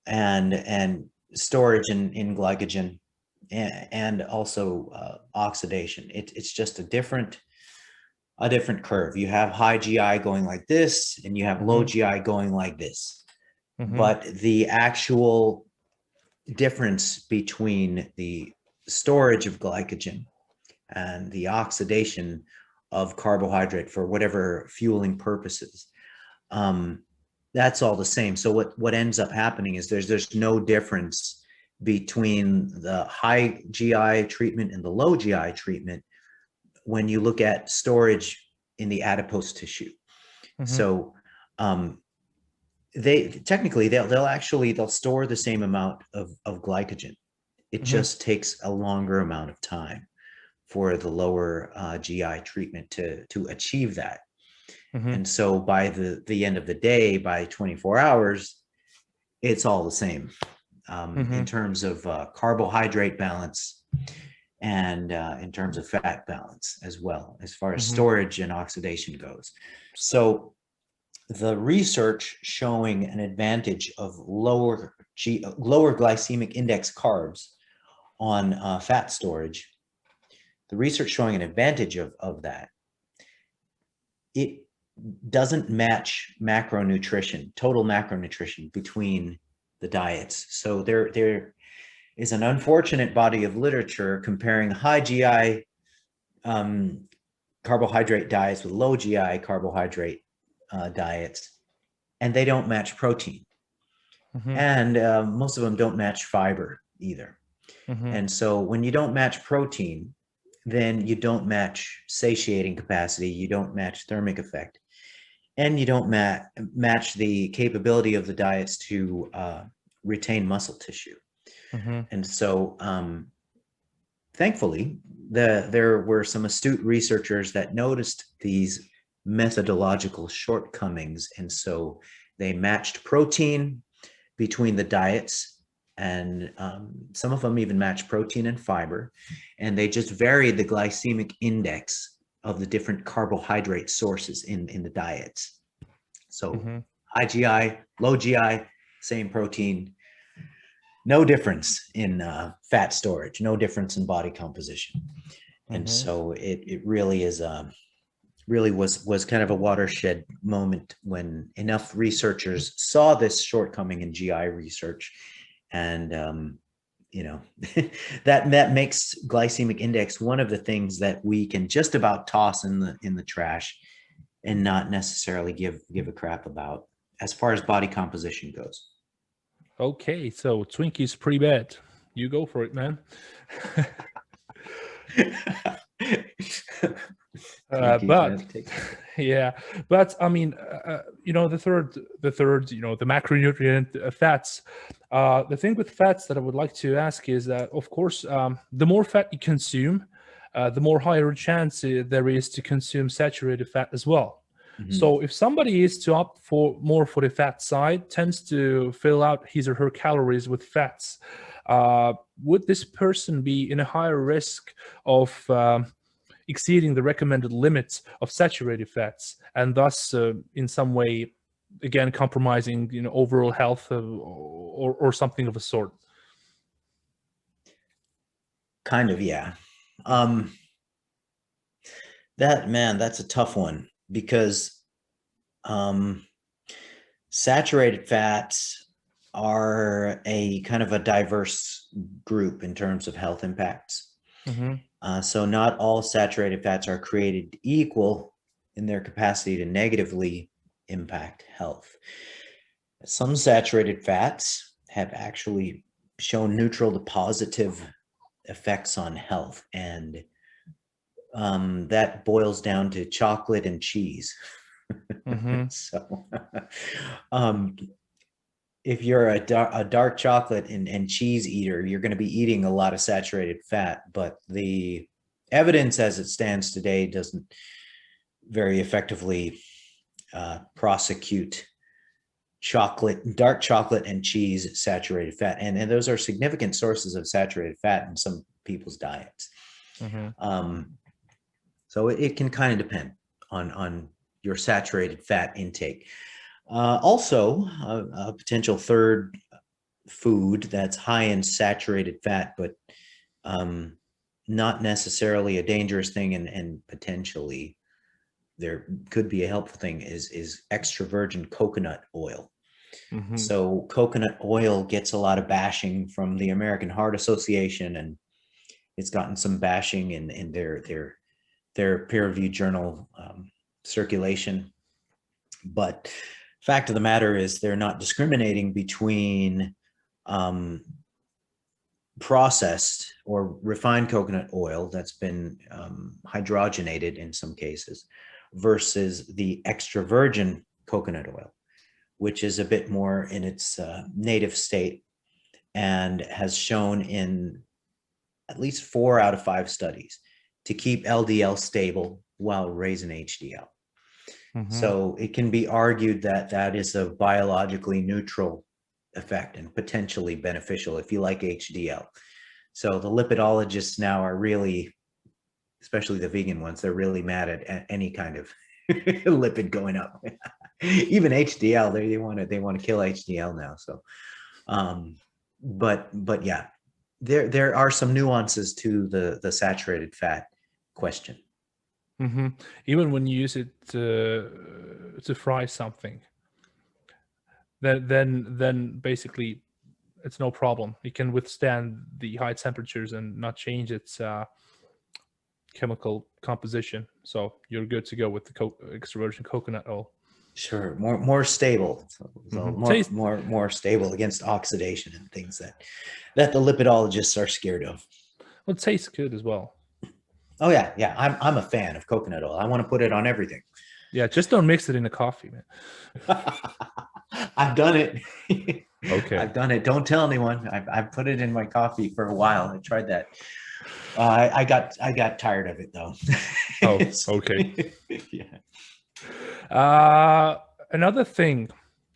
and storage in glycogen and also oxidation. It's just a different curve. You have high GI going like this, and you have low GI going like this. But the actual difference between the storage of glycogen and the oxidation of carbohydrate for whatever fueling purposes, that's all the same. So what ends up happening is there's no difference between the high GI treatment and the low GI treatment when you look at storage in the adipose tissue. So they'll store the same amount of glycogen. It just takes a longer amount of time for the lower GI treatment to achieve that. And so by the end of the day, by 24 hours, it's all the same in terms of carbohydrate balance and in terms of fat balance as well, as far as storage and oxidation goes. So the research showing an advantage of lower glycemic index carbs on fat storage, the research showing an advantage of that, it doesn't match macronutrition, total macronutrition between the diets. So there is an unfortunate body of literature comparing high GI carbohydrate diets with low GI carbohydrate diets, and they don't match protein. And most of them don't match fiber either. And so when you don't match protein, then you don't match satiating capacity, you don't match thermic effect, and you don't match the capability of the diets to retain muscle tissue. And so thankfully, there were some astute researchers that noticed these methodological shortcomings, and so they matched protein between the diets, and some of them even matched protein and fiber, and they just varied the glycemic index of the different carbohydrate sources in the diets. So high GI, low GI, same protein, no difference in fat storage, no difference in body composition. And so it really is really was kind of a watershed moment when enough researchers saw this shortcoming in GI research, and that makes glycemic index one of the things that we can just about toss in the trash and not necessarily give a crap about as far as body composition goes. Okay, so Twinkies pretty bad. You go for it, man. But I mean, the third, the macronutrient fats. The thing with fats that I would like to ask is that, of course, the more fat you consume, the more higher chance there is to consume saturated fat as well. So if somebody is to opt for more for the fat side, tends to fill out his or her calories with fats, would this person be in a higher risk of exceeding the recommended limits of saturated fats, and thus in some way, again, compromising overall health or something of a sort? Kind of, yeah. That's a tough one, because saturated fats are a kind of a diverse group in terms of health impacts. So not all saturated fats are created equal in their capacity to negatively impact health. Some saturated fats have actually shown neutral to positive effects on health, and that boils down to chocolate and cheese. So if you're a dark chocolate and cheese eater, you're going to be eating a lot of saturated fat, but the evidence as it stands today doesn't very effectively prosecute dark chocolate and cheese saturated fat, and those are significant sources of saturated fat in some people's diets. So it can kind of depend on your saturated fat intake. Also, a potential third food that's high in saturated fat, but not necessarily a dangerous thing, and potentially there could be a helpful thing, is extra virgin coconut oil. So coconut oil gets a lot of bashing from the American Heart Association, and it's gotten some bashing in their peer-reviewed journal circulation. But fact of the matter is, they're not discriminating between processed or refined coconut oil that's been hydrogenated in some cases versus the extra virgin coconut oil, which is a bit more in its native state and has shown in at least 4 out of 5 studies to keep LDL stable while raising HDL. So it can be argued that that is a biologically neutral effect and potentially beneficial if you like HDL. So the lipidologists now are really, especially the vegan ones, they're really mad at any kind of lipid going up. Even HDL, they want to kill HDL now. So, but yeah, there are some nuances to the saturated fat question. Even when you use it to fry something, then basically it's no problem. It can withstand the high temperatures and not change its chemical composition. So you're good to go with the extra virgin coconut oil. Sure, more stable, more stable against oxidation and things that the lipidologists are scared of. Well, it tastes good as well. Oh yeah, I'm a fan of coconut oil. I want to put it on everything. Yeah, just don't mix it in the coffee, man. I've done it. Okay, I've done it. Don't tell anyone. I've put it in my coffee for a while. I tried that. I got tired of it though. Oh, okay. Yeah. Another thing,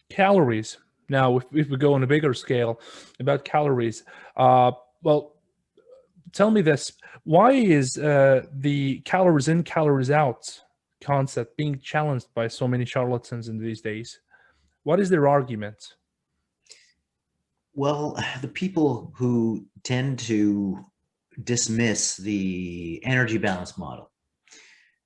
calories. Now, if we go on a bigger scale about calories, well, tell me this: why is the calories in, calories out concept being challenged by so many charlatans in these days? What is their argument? Well, the people who tend to dismiss the energy balance model,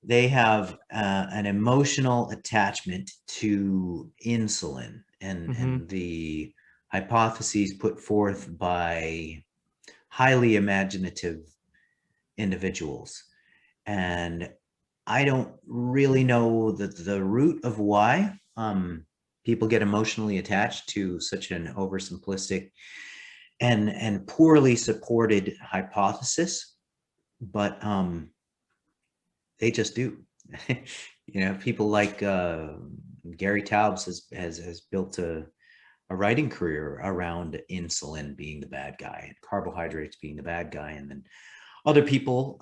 they have an emotional attachment to insulin Mm-hmm. and the hypotheses put forth by highly imaginative individuals. And I don't really know the root of why people get emotionally attached to such an oversimplistic and poorly supported hypothesis, but they just do. People like Gary Taubes has built a writing career around insulin being the bad guy and carbohydrates being the bad guy, and then other people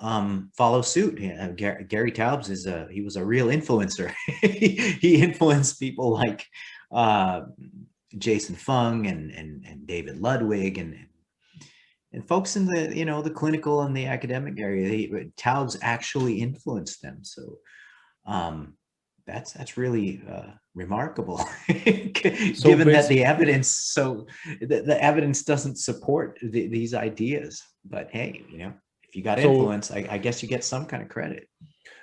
follow suit. Gary Taubes he was a real influencer. He influenced people like uh, Jason Fung and David Ludwig and folks in the clinical and the academic area. Taubes actually influenced them. So um, that's really remarkable, So given that the evidence doesn't support these ideas. But hey, if you got so influence, I guess you get some kind of credit.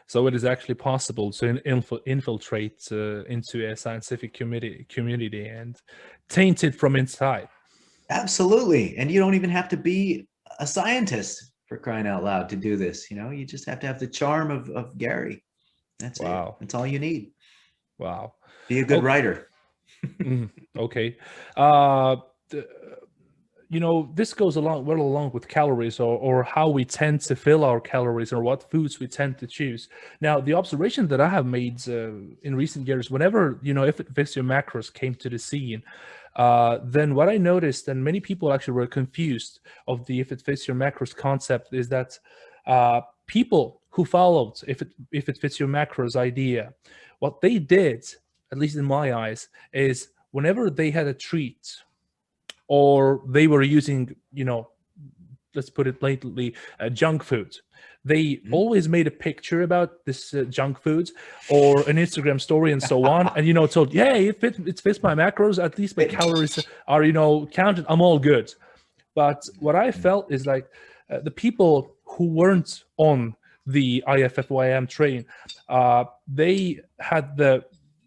so it is actually possible to infiltrate into a scientific community and taint it from inside. Absolutely, and you don't even have to be a scientist, for crying out loud, to do this. You just have to have the charm of Gary. That's it. Wow. That's all you need. Wow. Be a good Okay. writer. Okay. Uh, th- this goes along well along with calories, or how we tend to fill our calories, or what foods we tend to choose. Now, the observation that I have made in recent years, whenever if it fits your macros came to the scene, then what I noticed, and many people actually were confused of the if it fits your macros concept, is that people who followed if it fits your macros idea, what they did, at least in my eyes, is whenever they had a treat or they were using, let's put it blatantly, junk food. They Mhm. always made a picture about this junk foods or an Instagram story and so on, and told, "Yeah, it fits my macros. At least my calories are counted. I'm all good." But what I felt is like the people who weren't on the IFFYM train, they had the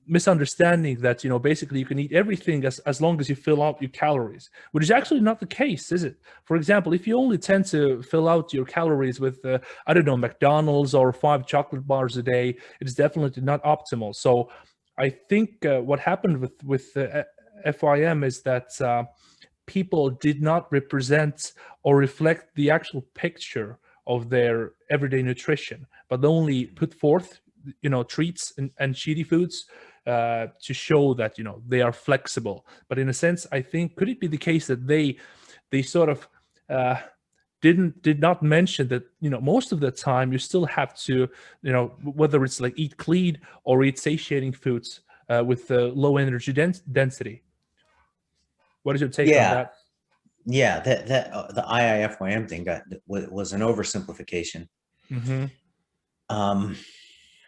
misunderstanding that basically you can eat everything as long as you fill out your calories, which is actually not the case, is it? For example, if you only tend to fill out your calories with I don't know, McDonald's or 5 chocolate bars a day, it is definitely not optimal. So I think what happened with FYM is that people did not represent or reflect the actual picture of their everyday nutrition, but only put forth treats and cheaty foods to show that they are flexible. But in a sense, I think, could it be the case that they sort of uh, did not mention that most of the time you still have to whether it's like eat clean or eat satiating foods with low energy density. What is your take on Yeah, that? yeah. That the IIFYM thing was an oversimplification. Mm-hmm. Um,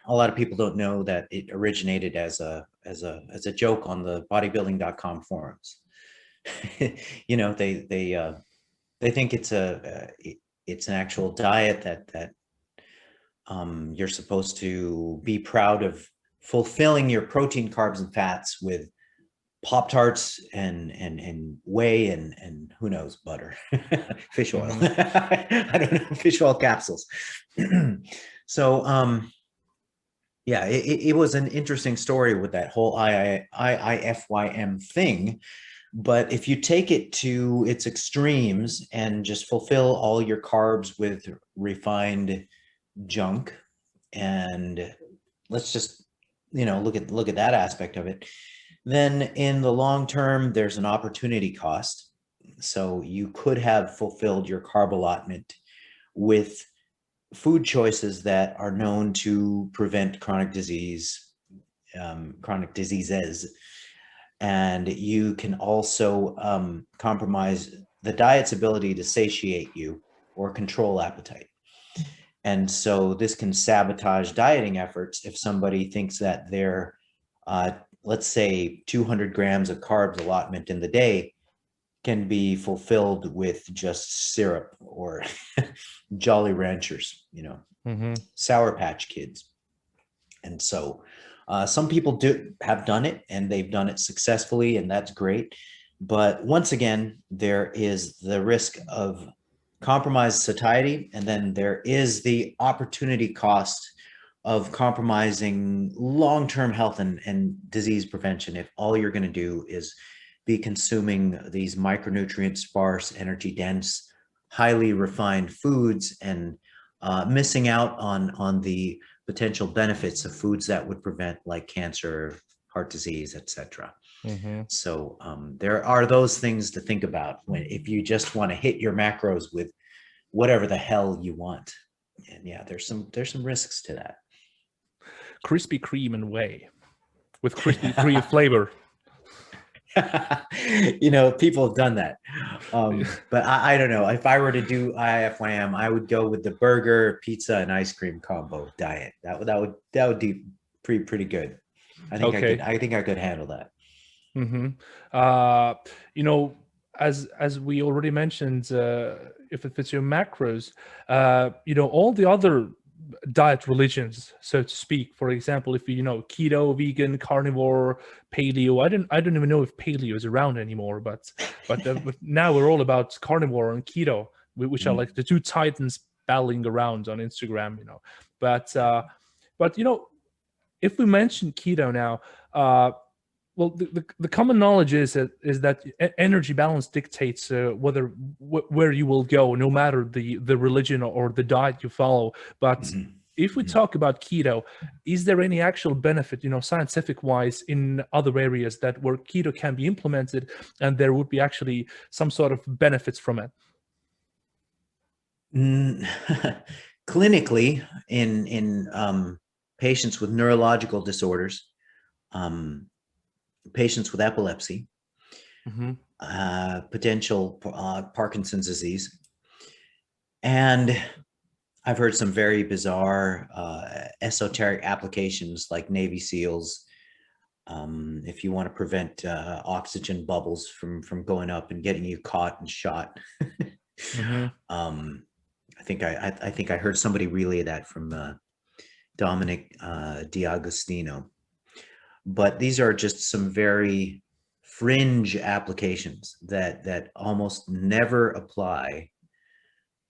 a lot of people don't know that it originated as a joke on the bodybuilding.com forums. They think it's an actual diet that you're supposed to be proud of fulfilling your protein, carbs, and fats with Pop Tarts and whey and who knows, butter, fish oil. Mm-hmm. I don't know, fish oil capsules. So yeah, it was an interesting story with that whole IIFYM thing. But if you take it to its extremes and just fulfill all your carbs with refined junk, and let's just look at that aspect of it, then in the long term there's an opportunity cost. So you could have fulfilled your carb allotment with food choices that are known to prevent chronic diseases, and you can also compromise the diet's ability to satiate you or control appetite. And so this can sabotage dieting efforts if somebody thinks that their, let's say, 200 grams of carbs allotment in the day can be fulfilled with just syrup or Jolly Ranchers, Sour Patch Kids. And so some people have done it, and they've done it successfully, and that's great. But once again, there is the risk of compromised satiety, and then there is the opportunity cost of compromising long-term health and disease prevention if all you're going to do is be consuming these micronutrient sparse, energy dense, highly refined foods, and missing out on the potential benefits of foods that would prevent, like cancer, heart disease, etc. So there are those things to think about if you just want to hit your macros with whatever the hell you want. And yeah, there's some risks to that. Krispy Kreme and whey with Krispy Kreme flavor. People have done that. But I don't know. If I were to do IFYM, I would go with the burger, pizza, and ice cream combo diet. That would be pretty good. I think I could handle that. As we already mentioned, if it fits your macros, all the other diet religions, so to speak, for example, if keto, vegan, carnivore, paleo, I don't even know if paleo is around anymore, but now we're all about carnivore and keto, which are like the two titans battling around on Instagram, but if we mention keto now, well, the common knowledge is that energy balance dictates where you will go, no matter the religion or the diet you follow. But if we talk about keto, is there any actual benefit, scientific wise, in other areas where keto can be implemented and there would be actually some sort of benefits from it? Clinically, in patients with neurological disorders, patients with epilepsy, potential Parkinson's disease, and I've heard some very bizarre esoteric applications like Navy SEALs. If you want to prevent oxygen bubbles from going up and getting you caught and shot. I think I heard somebody relay that from Dominic D'Agostino. But these are just some very fringe applications that almost never apply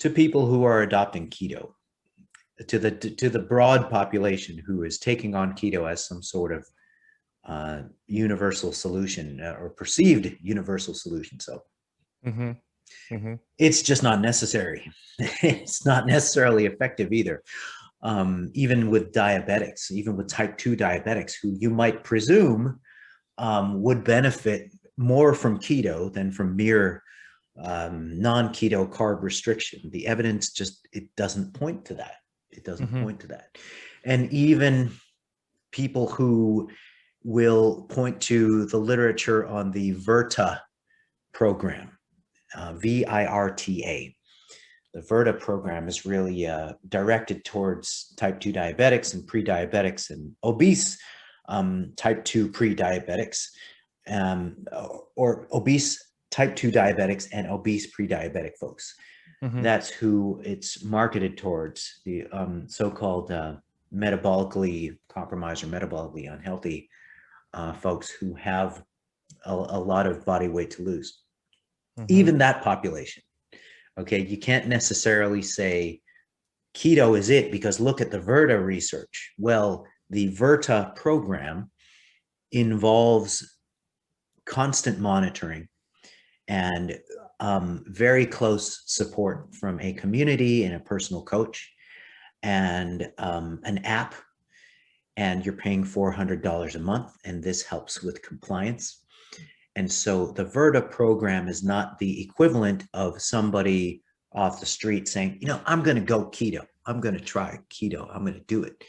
to people who are adopting keto. To the broad population who is taking on keto as some sort of universal solution or perceived universal solution. So it's just not necessary. It's not necessarily effective either. Even with diabetics, even with type 2 diabetics, who you might presume would benefit more from keto than from mere non-keto carb restriction. The evidence it doesn't point to that. It doesn't point to that. And even people who will point to the literature on the VIRTA program, VIRTA. The VIRTA program is really directed towards type 2 diabetics and pre-diabetics and obese type 2 pre-diabetics, or obese type 2 diabetics and obese pre-diabetic folks. That's who it's marketed towards, the so-called metabolically compromised or metabolically unhealthy folks who have a lot of body weight to lose. Even that population. Okay, you can't necessarily say keto is it, because look at the VIRTA research. Well, the VIRTA program involves constant monitoring and very close support from a community and a personal coach and an app, and you're paying $400 a month, and this helps with compliance. And so the VIRTA program is not the equivalent of somebody off the street saying, I'm going to go keto. I'm going to try keto. I'm going to do it.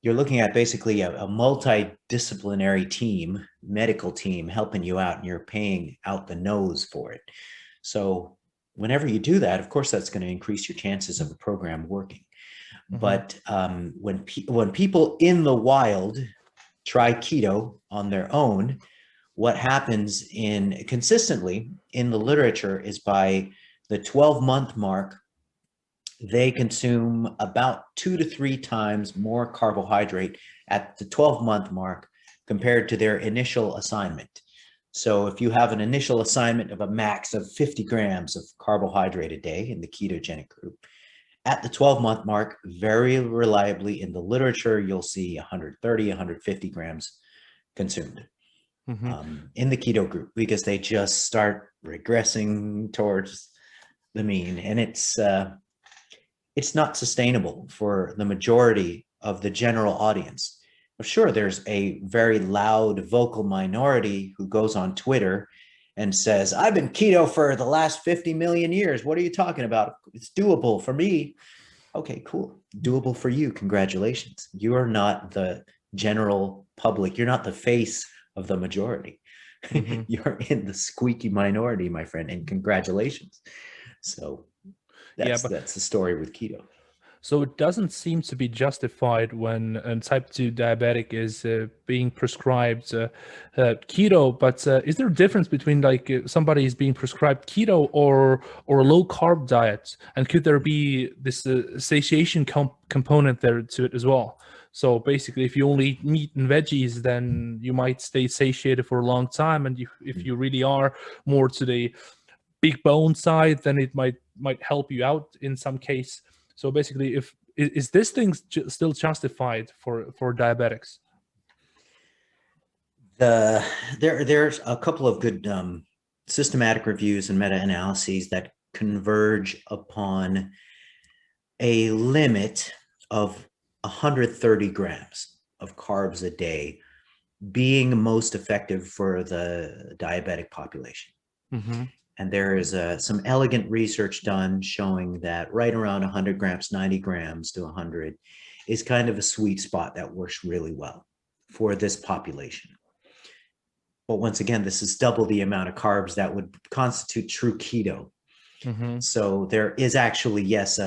You're looking at basically a multidisciplinary team, medical team helping you out, and you're paying out the nose for it. So whenever you do that, of course, that's going to increase your chances of the program working. But when people in the wild try keto on their own, what happens consistently in the literature is by the 12-month mark, they consume about 2 to 3 times more carbohydrate at the 12-month mark compared to their initial assignment. So if you have an initial assignment of a max of 50 grams of carbohydrate a day in the ketogenic group, at the 12-month mark, very reliably in the literature, you'll see 130, 150 grams consumed in the keto group, because they just start regressing towards the mean. And it's not sustainable for the majority of the general audience. Sure, there's a very loud vocal minority who goes on Twitter and says, I've been keto for the last 50 million years. What are you talking about? It's doable for me. Okay, cool. Doable for you. Congratulations. You are not the general public. You're not the face of the majority. You're in the squeaky minority, my friend, and congratulations. So that's the story with keto. So it doesn't seem to be justified when a type 2 diabetic is being prescribed keto. But is there a difference between like somebody is being prescribed keto or a low carb diet? And could there be this satiation component there to it as well? So basically, if you only eat meat and veggies, then you might stay satiated for a long time. And if you really are more to the big bone side, then it might help you out in some case. So basically, is this thing still justified for diabetics? There's a couple of good systematic reviews and meta-analyses that converge upon a limit of 130 grams of carbs a day being most effective for the diabetic population. And there is some elegant research done showing that right around 100 grams, 90 grams to 100 is kind of a sweet spot that works really well for this population. But once again, this is double the amount of carbs that would constitute true keto. So there is actually, yes,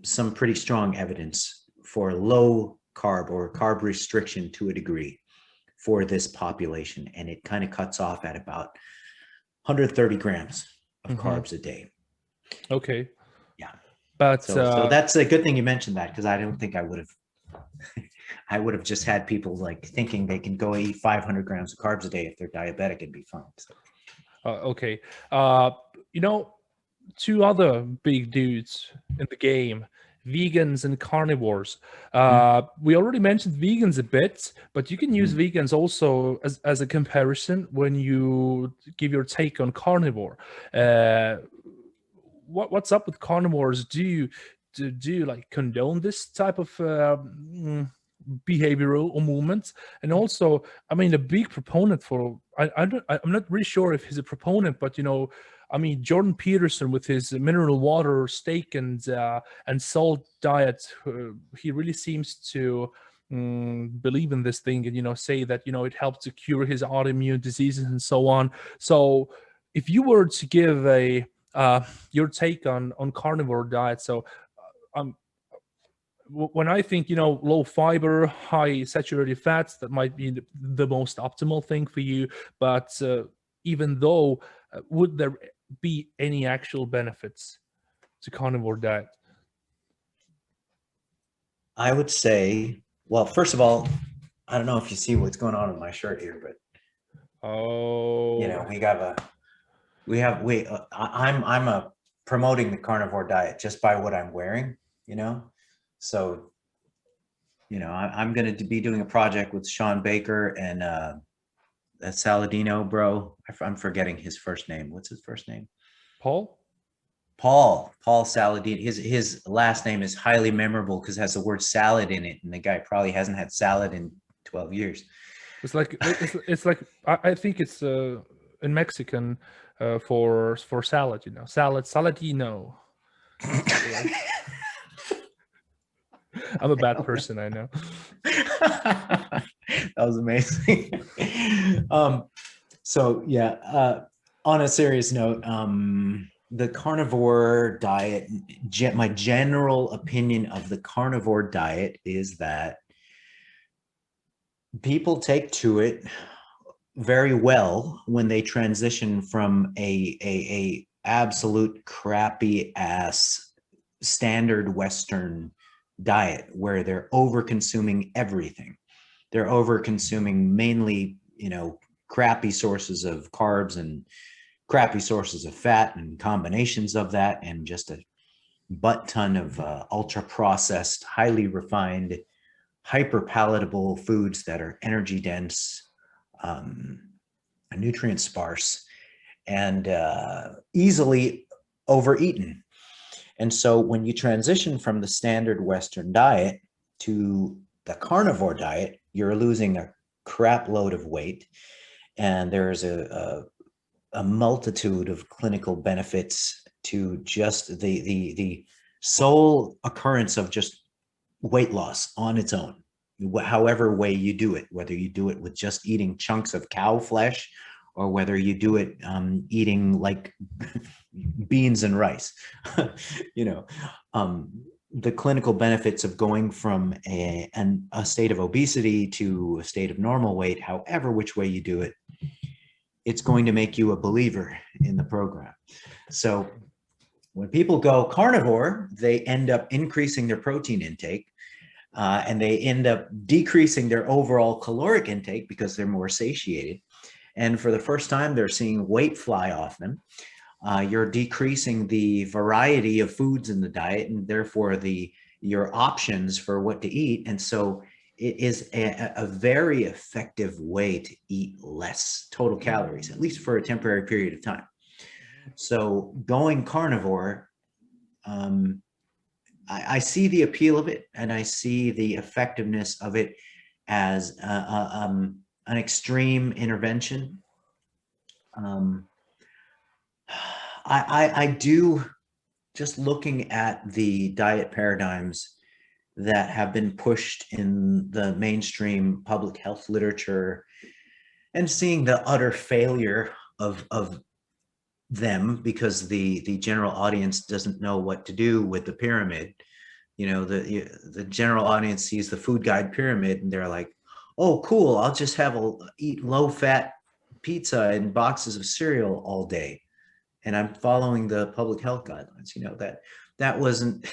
some pretty strong evidence for low carb or carb restriction to a degree for this population. And it kind of cuts off at about 130 grams of carbs a day. Okay. Yeah. But so that's a good thing you mentioned that, because I don't think I would have just had people like thinking they can go eat 500 grams of carbs a day if they're diabetic and be fine. So. Okay. Two other big dudes in the game, vegans and carnivores. We already mentioned vegans a bit, but you can use vegans also as a comparison when you give your take on carnivore. What's up with carnivores? Do you like condone this type of behavioral or movements? And also, I mean, a big proponent for I'm not really sure if he's a proponent, but I mean, Jordan Peterson with his mineral water, steak, and salt diet, he really seems to believe in this thing and, say that, it helps to cure his autoimmune diseases and so on. So if you were to give your take on carnivore diet, so when I think, low fiber, high saturated fats, that might be the most optimal thing for you. But even though, would there be any actual benefits to carnivore diet? I would say, well, first of all, I don't know if you see what's going on with my shirt here, but I'm promoting the carnivore diet just by what I'm wearing, So, I'm going to be doing a project with Sean Baker and that Saladino bro. I'm forgetting his first name. What's his first name? Paul Saladino. His last name is highly memorable because it has the word salad in it, and the guy probably hasn't had salad in 12 years. It's like I think it's in Mexican for salad, salad, Saladino. I'm a bad person, I know. That was amazing. So yeah, on a serious note, the carnivore diet, my general opinion of the carnivore diet is that people take to it very well when they transition from a absolute crappy ass standard Western diet where they're over consuming everything. They're over consuming mainly, crappy sources of carbs and crappy sources of fat and combinations of that, and just a butt ton of ultra processed, highly refined, hyper palatable foods that are energy dense, nutrient sparse, and easily overeaten. And so when you transition from the standard Western diet to the carnivore diet, you're losing a crap load of weight. And there's a multitude of clinical benefits to just the sole occurrence of just weight loss on its own, however way you do it, whether you do it with just eating chunks of cow flesh or whether you do it eating like beans and rice. The clinical benefits of going from a state of obesity to a state of normal weight, however which way you do it, it's going to make you a believer in the program. So when people go carnivore, they end up increasing their protein intake, and they end up decreasing their overall caloric intake because they're more satiated. And for the first time, they're seeing weight fly off them. You're decreasing the variety of foods in the diet, and therefore your options for what to eat. And so it is a very effective way to eat less total calories, at least for a temporary period of time. So going carnivore, I see the appeal of it, and I see the effectiveness of it as an extreme intervention. I do, just looking at the diet paradigms that have been pushed in the mainstream public health literature and seeing the utter failure of them because the general audience doesn't know what to do with the pyramid. The general audience sees the food guide pyramid and they're like, oh, cool, I'll just eat low fat pizza and boxes of cereal all day. And I'm following the public health guidelines, that wasn't,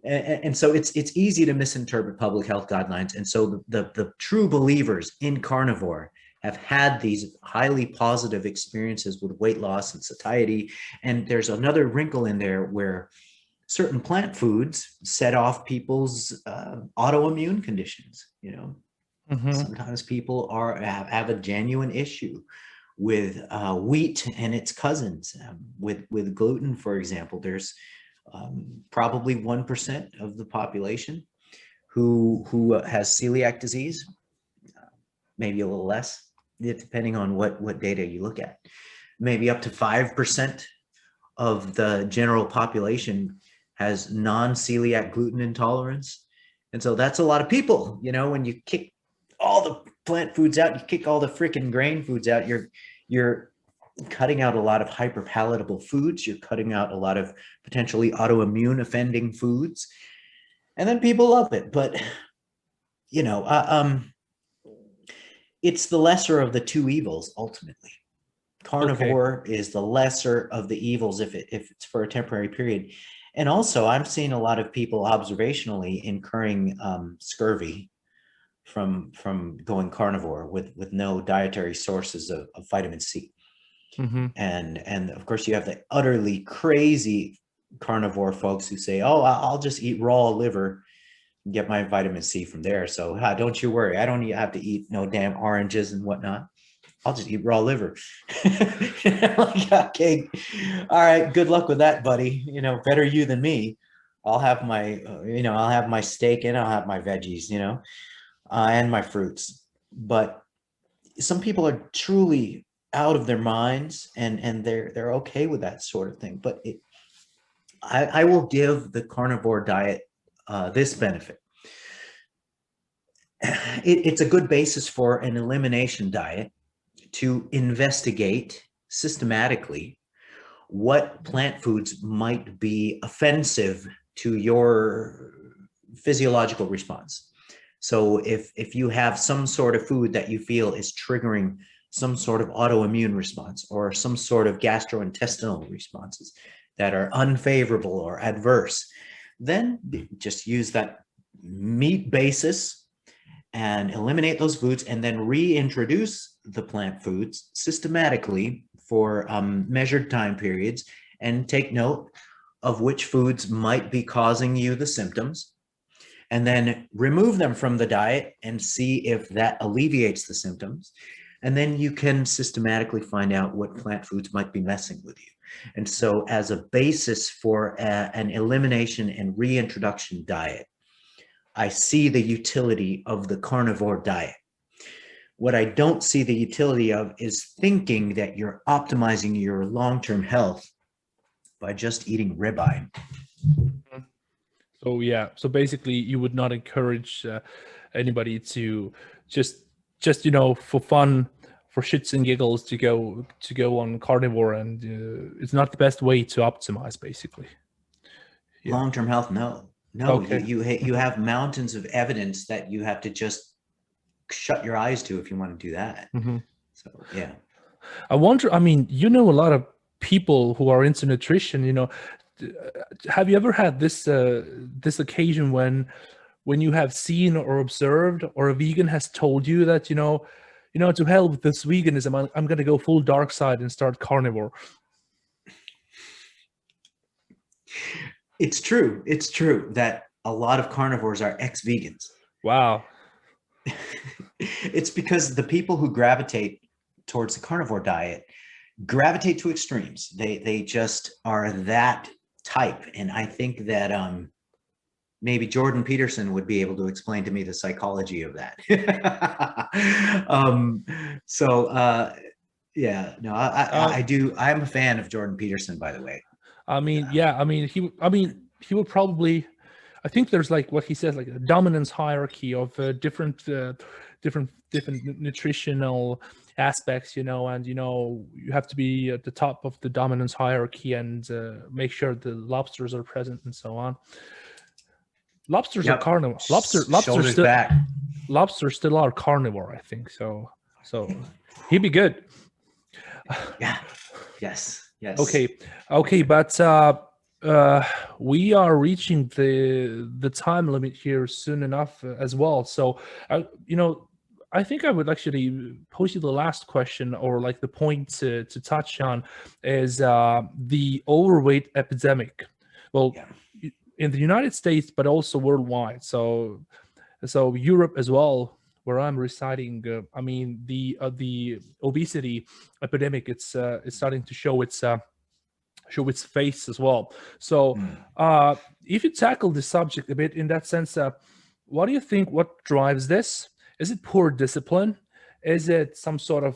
and so it's easy to misinterpret public health guidelines. And so the true believers in carnivore have had these highly positive experiences with weight loss and satiety. And there's another wrinkle in there where certain plant foods set off people's autoimmune conditions. Sometimes people have a genuine issue with wheat and its cousins. With gluten, for example, there's probably 1% of the population who has celiac disease, maybe a little less, depending on what data you look at. Maybe up to 5% of the general population has non-celiac gluten intolerance. And so that's a lot of people. When you kick all the plant foods out, you kick all the freaking grain foods out, you're cutting out a lot of hyper palatable foods. You're cutting out a lot of potentially autoimmune offending foods. And then people love it. But, it's the lesser of the two evils, ultimately. Carnivore is the lesser of the evils if it's for a temporary period. And also, I'm seeing a lot of people observationally incurring scurvy from going carnivore with no dietary sources of vitamin C. Mm-hmm. And of course, you have the utterly crazy carnivore folks who say, oh, I'll just eat raw liver and get my vitamin C from there. So don't you worry. I don't have to eat no damn oranges and whatnot. I'll just eat raw liver. Like, okay, all right, good luck with that, buddy. Better you than me. I'll have my, I'll have my steak and I'll have my veggies, and my fruits. But some people are truly out of their minds, and they're okay with that sort of thing. But I will give the carnivore diet this benefit. It's a good basis for an elimination diet to investigate systematically what plant foods might be offensive to your physiological response. So if you have some sort of food that you feel is triggering some sort of autoimmune response or some sort of gastrointestinal responses that are unfavorable or adverse, then just use that meat basis and eliminate those foods, and then reintroduce the plant foods systematically for measured time periods, and take note of which foods might be causing you the symptoms, and then remove them from the diet and see if that alleviates the symptoms. And then you can systematically find out what plant foods might be messing with you. And so as a basis for an elimination and reintroduction diet, I see the utility of the carnivore diet. What I don't see the utility of is thinking that you're optimizing your long-term health by just eating ribeye. So yeah, so basically you would not encourage anybody to just for fun, for shits and giggles, to go on carnivore, and it's not the best way to optimize, basically. Yeah. Long-term health, no. Okay. You have mountains of evidence that you have to just shut your eyes to if you want to do that. Mm-hmm. So yeah, I wonder. I mean, a lot of people who are into nutrition. Have you ever had this occasion when you have seen or observed, or a vegan has told you that to hell with this veganism, I'm going to go full dark side and start carnivore? It's true that a lot of carnivores are ex-vegans. Wow. It's because the people who gravitate towards the carnivore diet gravitate to extremes. They just are that type. And I think that maybe Jordan Peterson would be able to explain to me the psychology of that. Yeah, no, I do. I'm a fan of Jordan Peterson, by the way. I mean, he would probably, I think there's like what he says, like a dominance hierarchy of different nutritional aspects, and you have to be at the top of the dominance hierarchy and make sure the lobsters are present and so on. Lobsters are carnivore. Lobsters still are carnivore, I think. So he'd be good. Yeah. Yes. Okay, but we are reaching the time limit here soon enough as well. So I think I would actually pose you the last question, or like the point to touch on, is the overweight epidemic. Well, in the United States, but also worldwide. So Europe as well, where I'm residing. I mean, the obesity epidemic, it's starting to show its face as well. So if you tackle the subject a bit in that sense, what do you think? What drives this? Is it poor discipline? Is it some sort of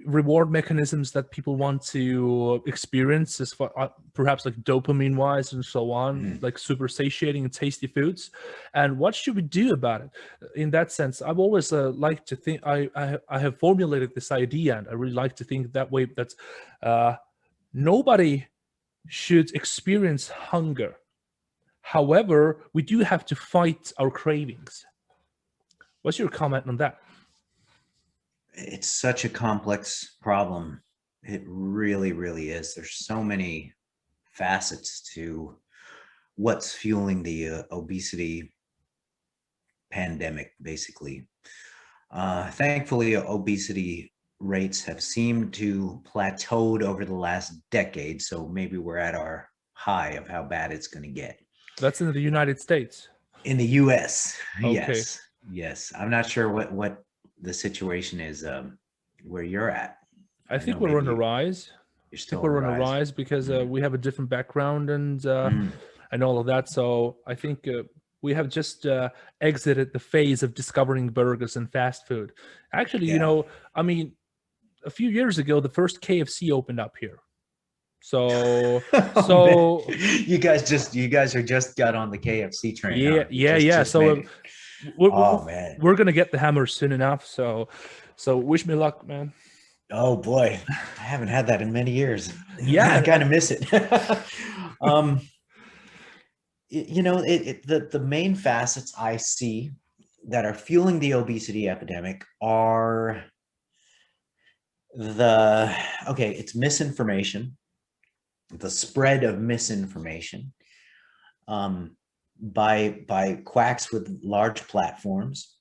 reward mechanisms that people want to experience, as far, perhaps like dopamine wise and so on, like super satiating and tasty foods? And what should we do about it? In that sense, I've always liked to think, I have formulated this idea, and I really like to think that way, that nobody should experience hunger. However, we do have to fight our cravings. What's your comment on that? It's such a complex problem. It really, really is. There's so many facets to what's fueling the obesity pandemic, basically. Thankfully, obesity rates have seemed to plateaued over the last decade. So maybe we're at our high of how bad it's going to get. That's in the United States. In the US. Okay. Yes. I'm not sure what the situation is where you're at. I think we're on a rise. You're still on a rise because we have a different background and all of that. So I think we have just exited the phase of discovering burgers and fast food. Actually, I mean, a few years ago, the first KFC opened up here. So you guys are just got on the KFC train. Yeah. So we're gonna get the hammer soon enough. So wish me luck, man. Oh boy, I haven't had that in many years. Yeah, I kind of miss it. The main facets I see that are fueling the obesity epidemic are it's misinformation, the spread of misinformation by quacks with large platforms.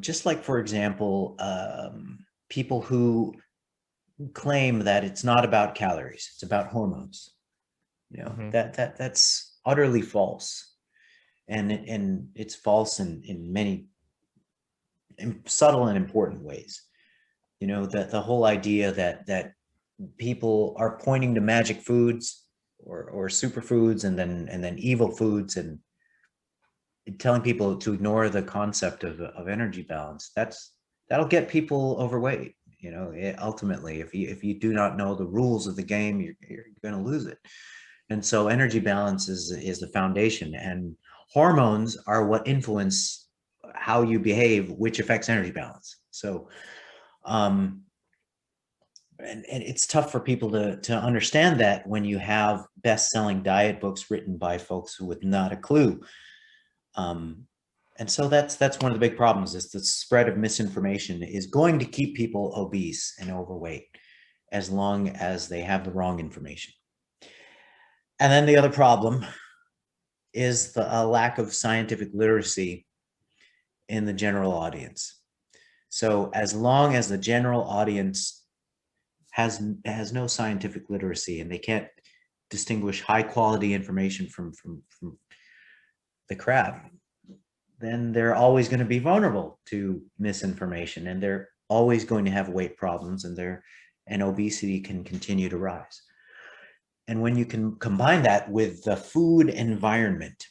Just like, for example, people who claim that it's not about calories, it's about hormones. That's utterly false, and it's false in many subtle and important ways. That the whole idea that people are pointing to magic foods or superfoods and then evil foods and telling people to ignore the concept of energy balance, that'll get people overweight. Ultimately, if you do not know the rules of the game, you're going to lose it. And so energy balance is the foundation, and hormones are what influence how you behave, which affects energy balance. So and it's tough for people to understand that when you have best-selling diet books written by folks with not a clue. And so that's one of the big problems, is the spread of misinformation is going to keep people obese and overweight as long as they have the wrong information. And then the other problem is the lack of scientific literacy in the general audience. So as long as the general audience has no scientific literacy and they can't distinguish high quality information from the crap, then they're always going to be vulnerable to misinformation, and they're always going to have weight problems, and obesity can continue to rise. And when you can combine that with the food environment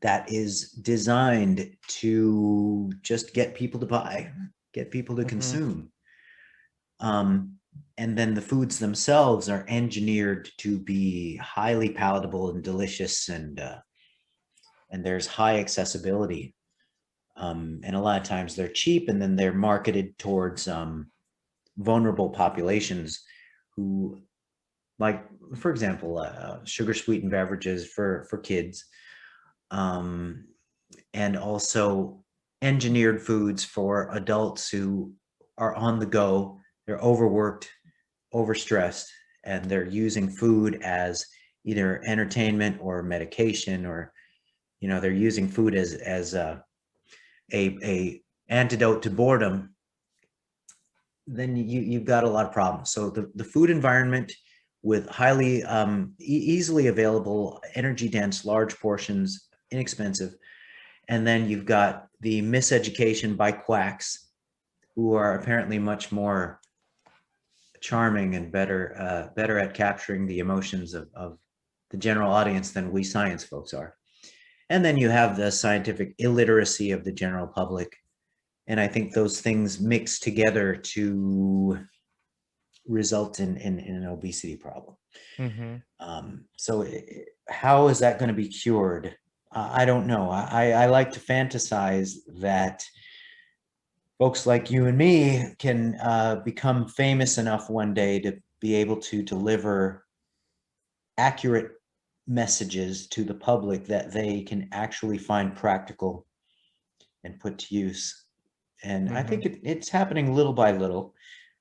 that is designed to just get people to buy, get people to consume, and then the foods themselves are engineered to be highly palatable and delicious, and there's high accessibility, and a lot of times they're cheap, and then they're marketed towards vulnerable populations who, like, for example, sugar sweetened beverages for kids, and also engineered foods for adults who are on the go. They're overworked, overstressed, and they're using food as either entertainment or medication, or they're using food as a antidote to boredom. Then you've got a lot of problems. So the food environment with highly easily available, energy dense, large portions, inexpensive, and then you've got the miseducation by quacks who are apparently much more charming and better at capturing the emotions of the general audience than we science folks are. And then you have the scientific illiteracy of the general public. And I think those things mix together to result in an obesity problem. So how is that going to be cured? I don't know. I like to fantasize that folks like you and me can become famous enough one day to be able to deliver accurate messages to the public that they can actually find practical and put to use. And I think it's happening little by little.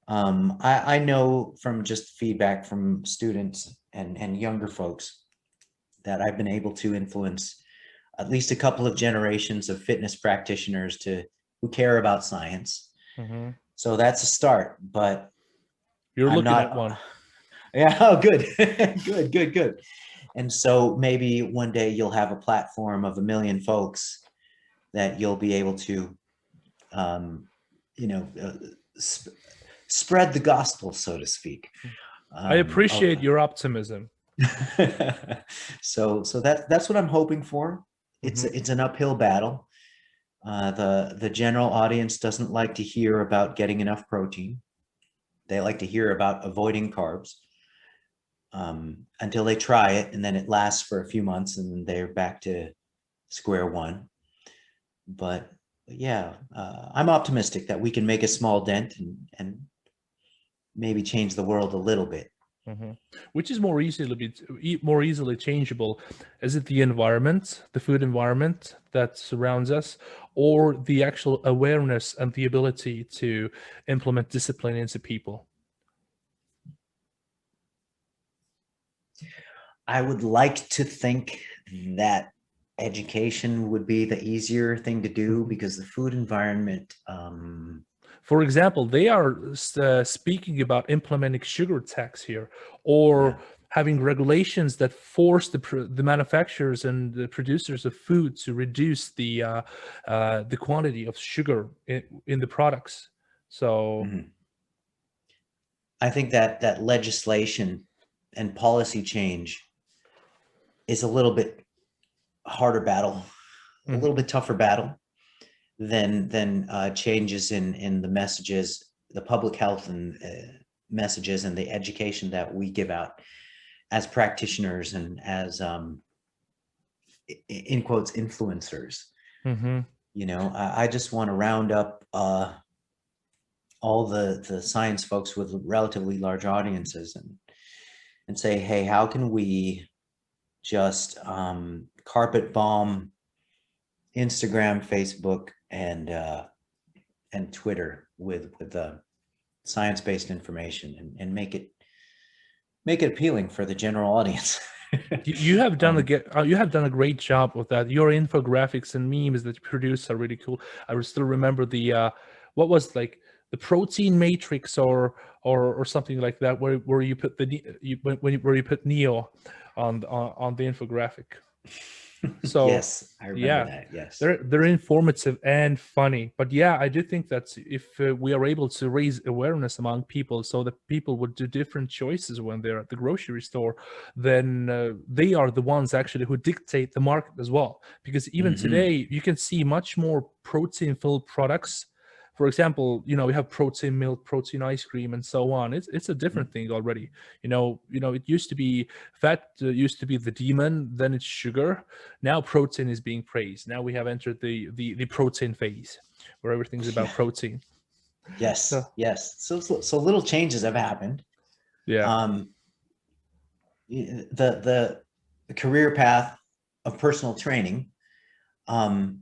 I know from just feedback from students and younger folks that I've been able to influence at least a couple of generations of fitness practitioners who care about science. So that's a start, but you're looking at one. Yeah. Oh, good. good. And so maybe one day you'll have a platform of 1 million folks that you'll be able to, spread the gospel, so to speak. I appreciate your optimism. So that's what I'm hoping for. It's an uphill battle. The general audience doesn't like to hear about getting enough protein. They like to hear about avoiding carbs. Until they try it, and then it lasts for a few months, and they're back to square one. But yeah, I'm optimistic that we can make a small dent and maybe change the world a little bit. hmm Which is more easily changeable? Is it the environment, the food environment that surrounds us, or the actual awareness and the ability to implement discipline into people? I would like to think that education would be the easier thing to do, because the food environment, For example, they are speaking about implementing sugar tax here, or yeah. having regulations that force the manufacturers and the producers of food to reduce the quantity of sugar in the products. So, Mhm. I think that legislation and policy change is a little bit harder battle, a mhm, little bit tougher battle than changes in the messages, the public health and messages, and the education that we give out as practitioners and as in quotes influencers. mhm. I just want to round up all the science folks with relatively large audiences, and say, hey, how can we just carpet bomb Instagram, Facebook, and Twitter with science-based information, and make it appealing for the general audience. You have done um, you have done a great job with that. Your infographics and memes that you produce are really cool. I still remember the what was like the protein matrix or something like that, where you put where you put Neo on the infographic. So yes, I remember yeah, that. Yes. they're informative and funny. But yeah, I do think that if we are able to raise awareness among people, so that people would do different choices when they're at the grocery store, then they are the ones actually who dictate the market as well. Because even Hmm. today, you can see much more protein-filled products. For example, we have protein milk, protein ice cream, and so on. It's a different thing already. It used to be fat, used to be the demon, then it's sugar. Now protein is being praised. Now we have entered the protein phase, where everything's about Yeah. protein. So Yes. Yes. So little changes have happened. yeah. Um, the career path of personal training, um,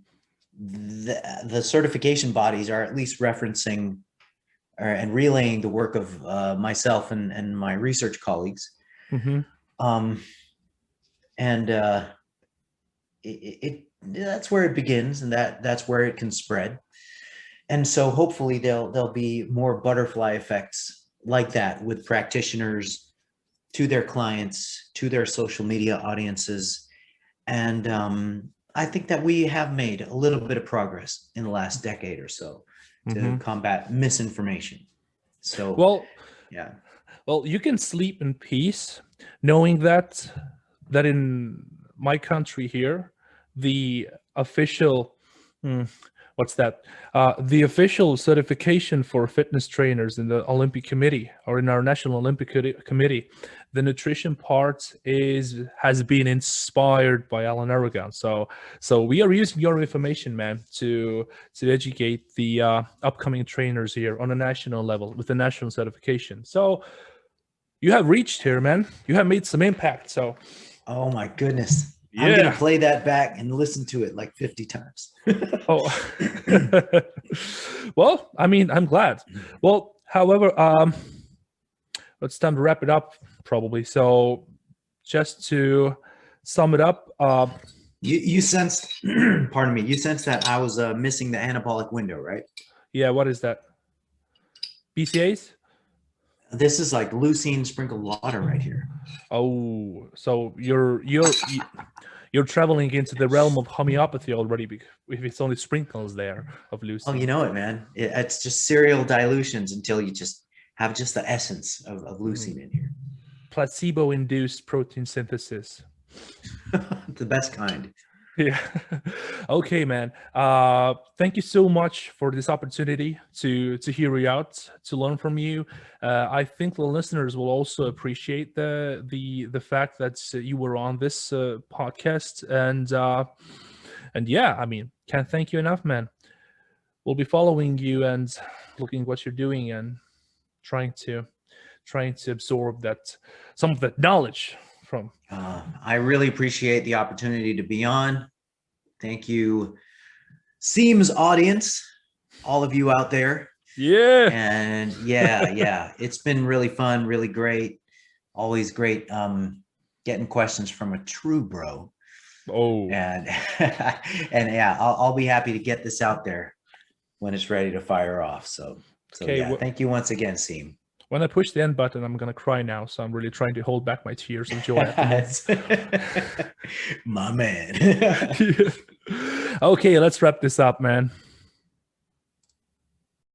the certification bodies are at least referencing and relaying the work of myself and my research colleagues. hmm Um, and it that's where it begins, and that's where it can spread. And so hopefully there'll be more butterfly effects like that with practitioners to their clients, to their social media audiences. And I think that we have made a little bit of progress in the last decade or so to hmm combat misinformation. So, Well, yeah. you can sleep in peace knowing that in my country here, the official hmm, what's that? The official certification for fitness trainers in the Olympic Committee or in our National Olympic Committee, the nutrition part has been inspired by Alan Aragon. So we are using your information, man, to educate the upcoming trainers here on a national level with the national certification. So you have reached here, man. You have made some impact. So Oh my goodness. I'm going to yeah. play that back and listen to it like 50 times. Oh, well, I mean, I'm glad. Well, however, it's time to wrap it up, probably. So, just to sum it up, You sensed, pardon me, you sensed that I was missing the anabolic window, right? yeah, what is that? BCAs? This is like leucine sprinkled water right here. Oh, so you're traveling into the realm of homeopathy already, because if it's only sprinkles there of Oh, you leucine. know it, man. It's just cereal dilutions until you just have just the essence of Mm. leucine in here. Placebo-induced protein synthesis. The best kind. Yeah. Okay, man. Thank you so much for this opportunity to hear you out, to learn from you. I think the listeners will also appreciate the fact that you were on this podcast, and yeah, I mean, can't thank you enough, man. We'll be following you and looking what you're doing and trying trying to absorb some of that knowledge from. I really appreciate the opportunity to be on. Thank you, Seam's audience, all of you out there. Yeah. And yeah, it's been really fun, really great. Always great getting questions from a true bro. Oh. And yeah, I'll be happy to get this out there when it's ready to fire off. So Okay, yeah, thank you once again, Seam. When I push the end button, I'm gonna cry now. So I'm really trying to hold back my tears of joy at the moment. My man. Okay, let's wrap this up, man.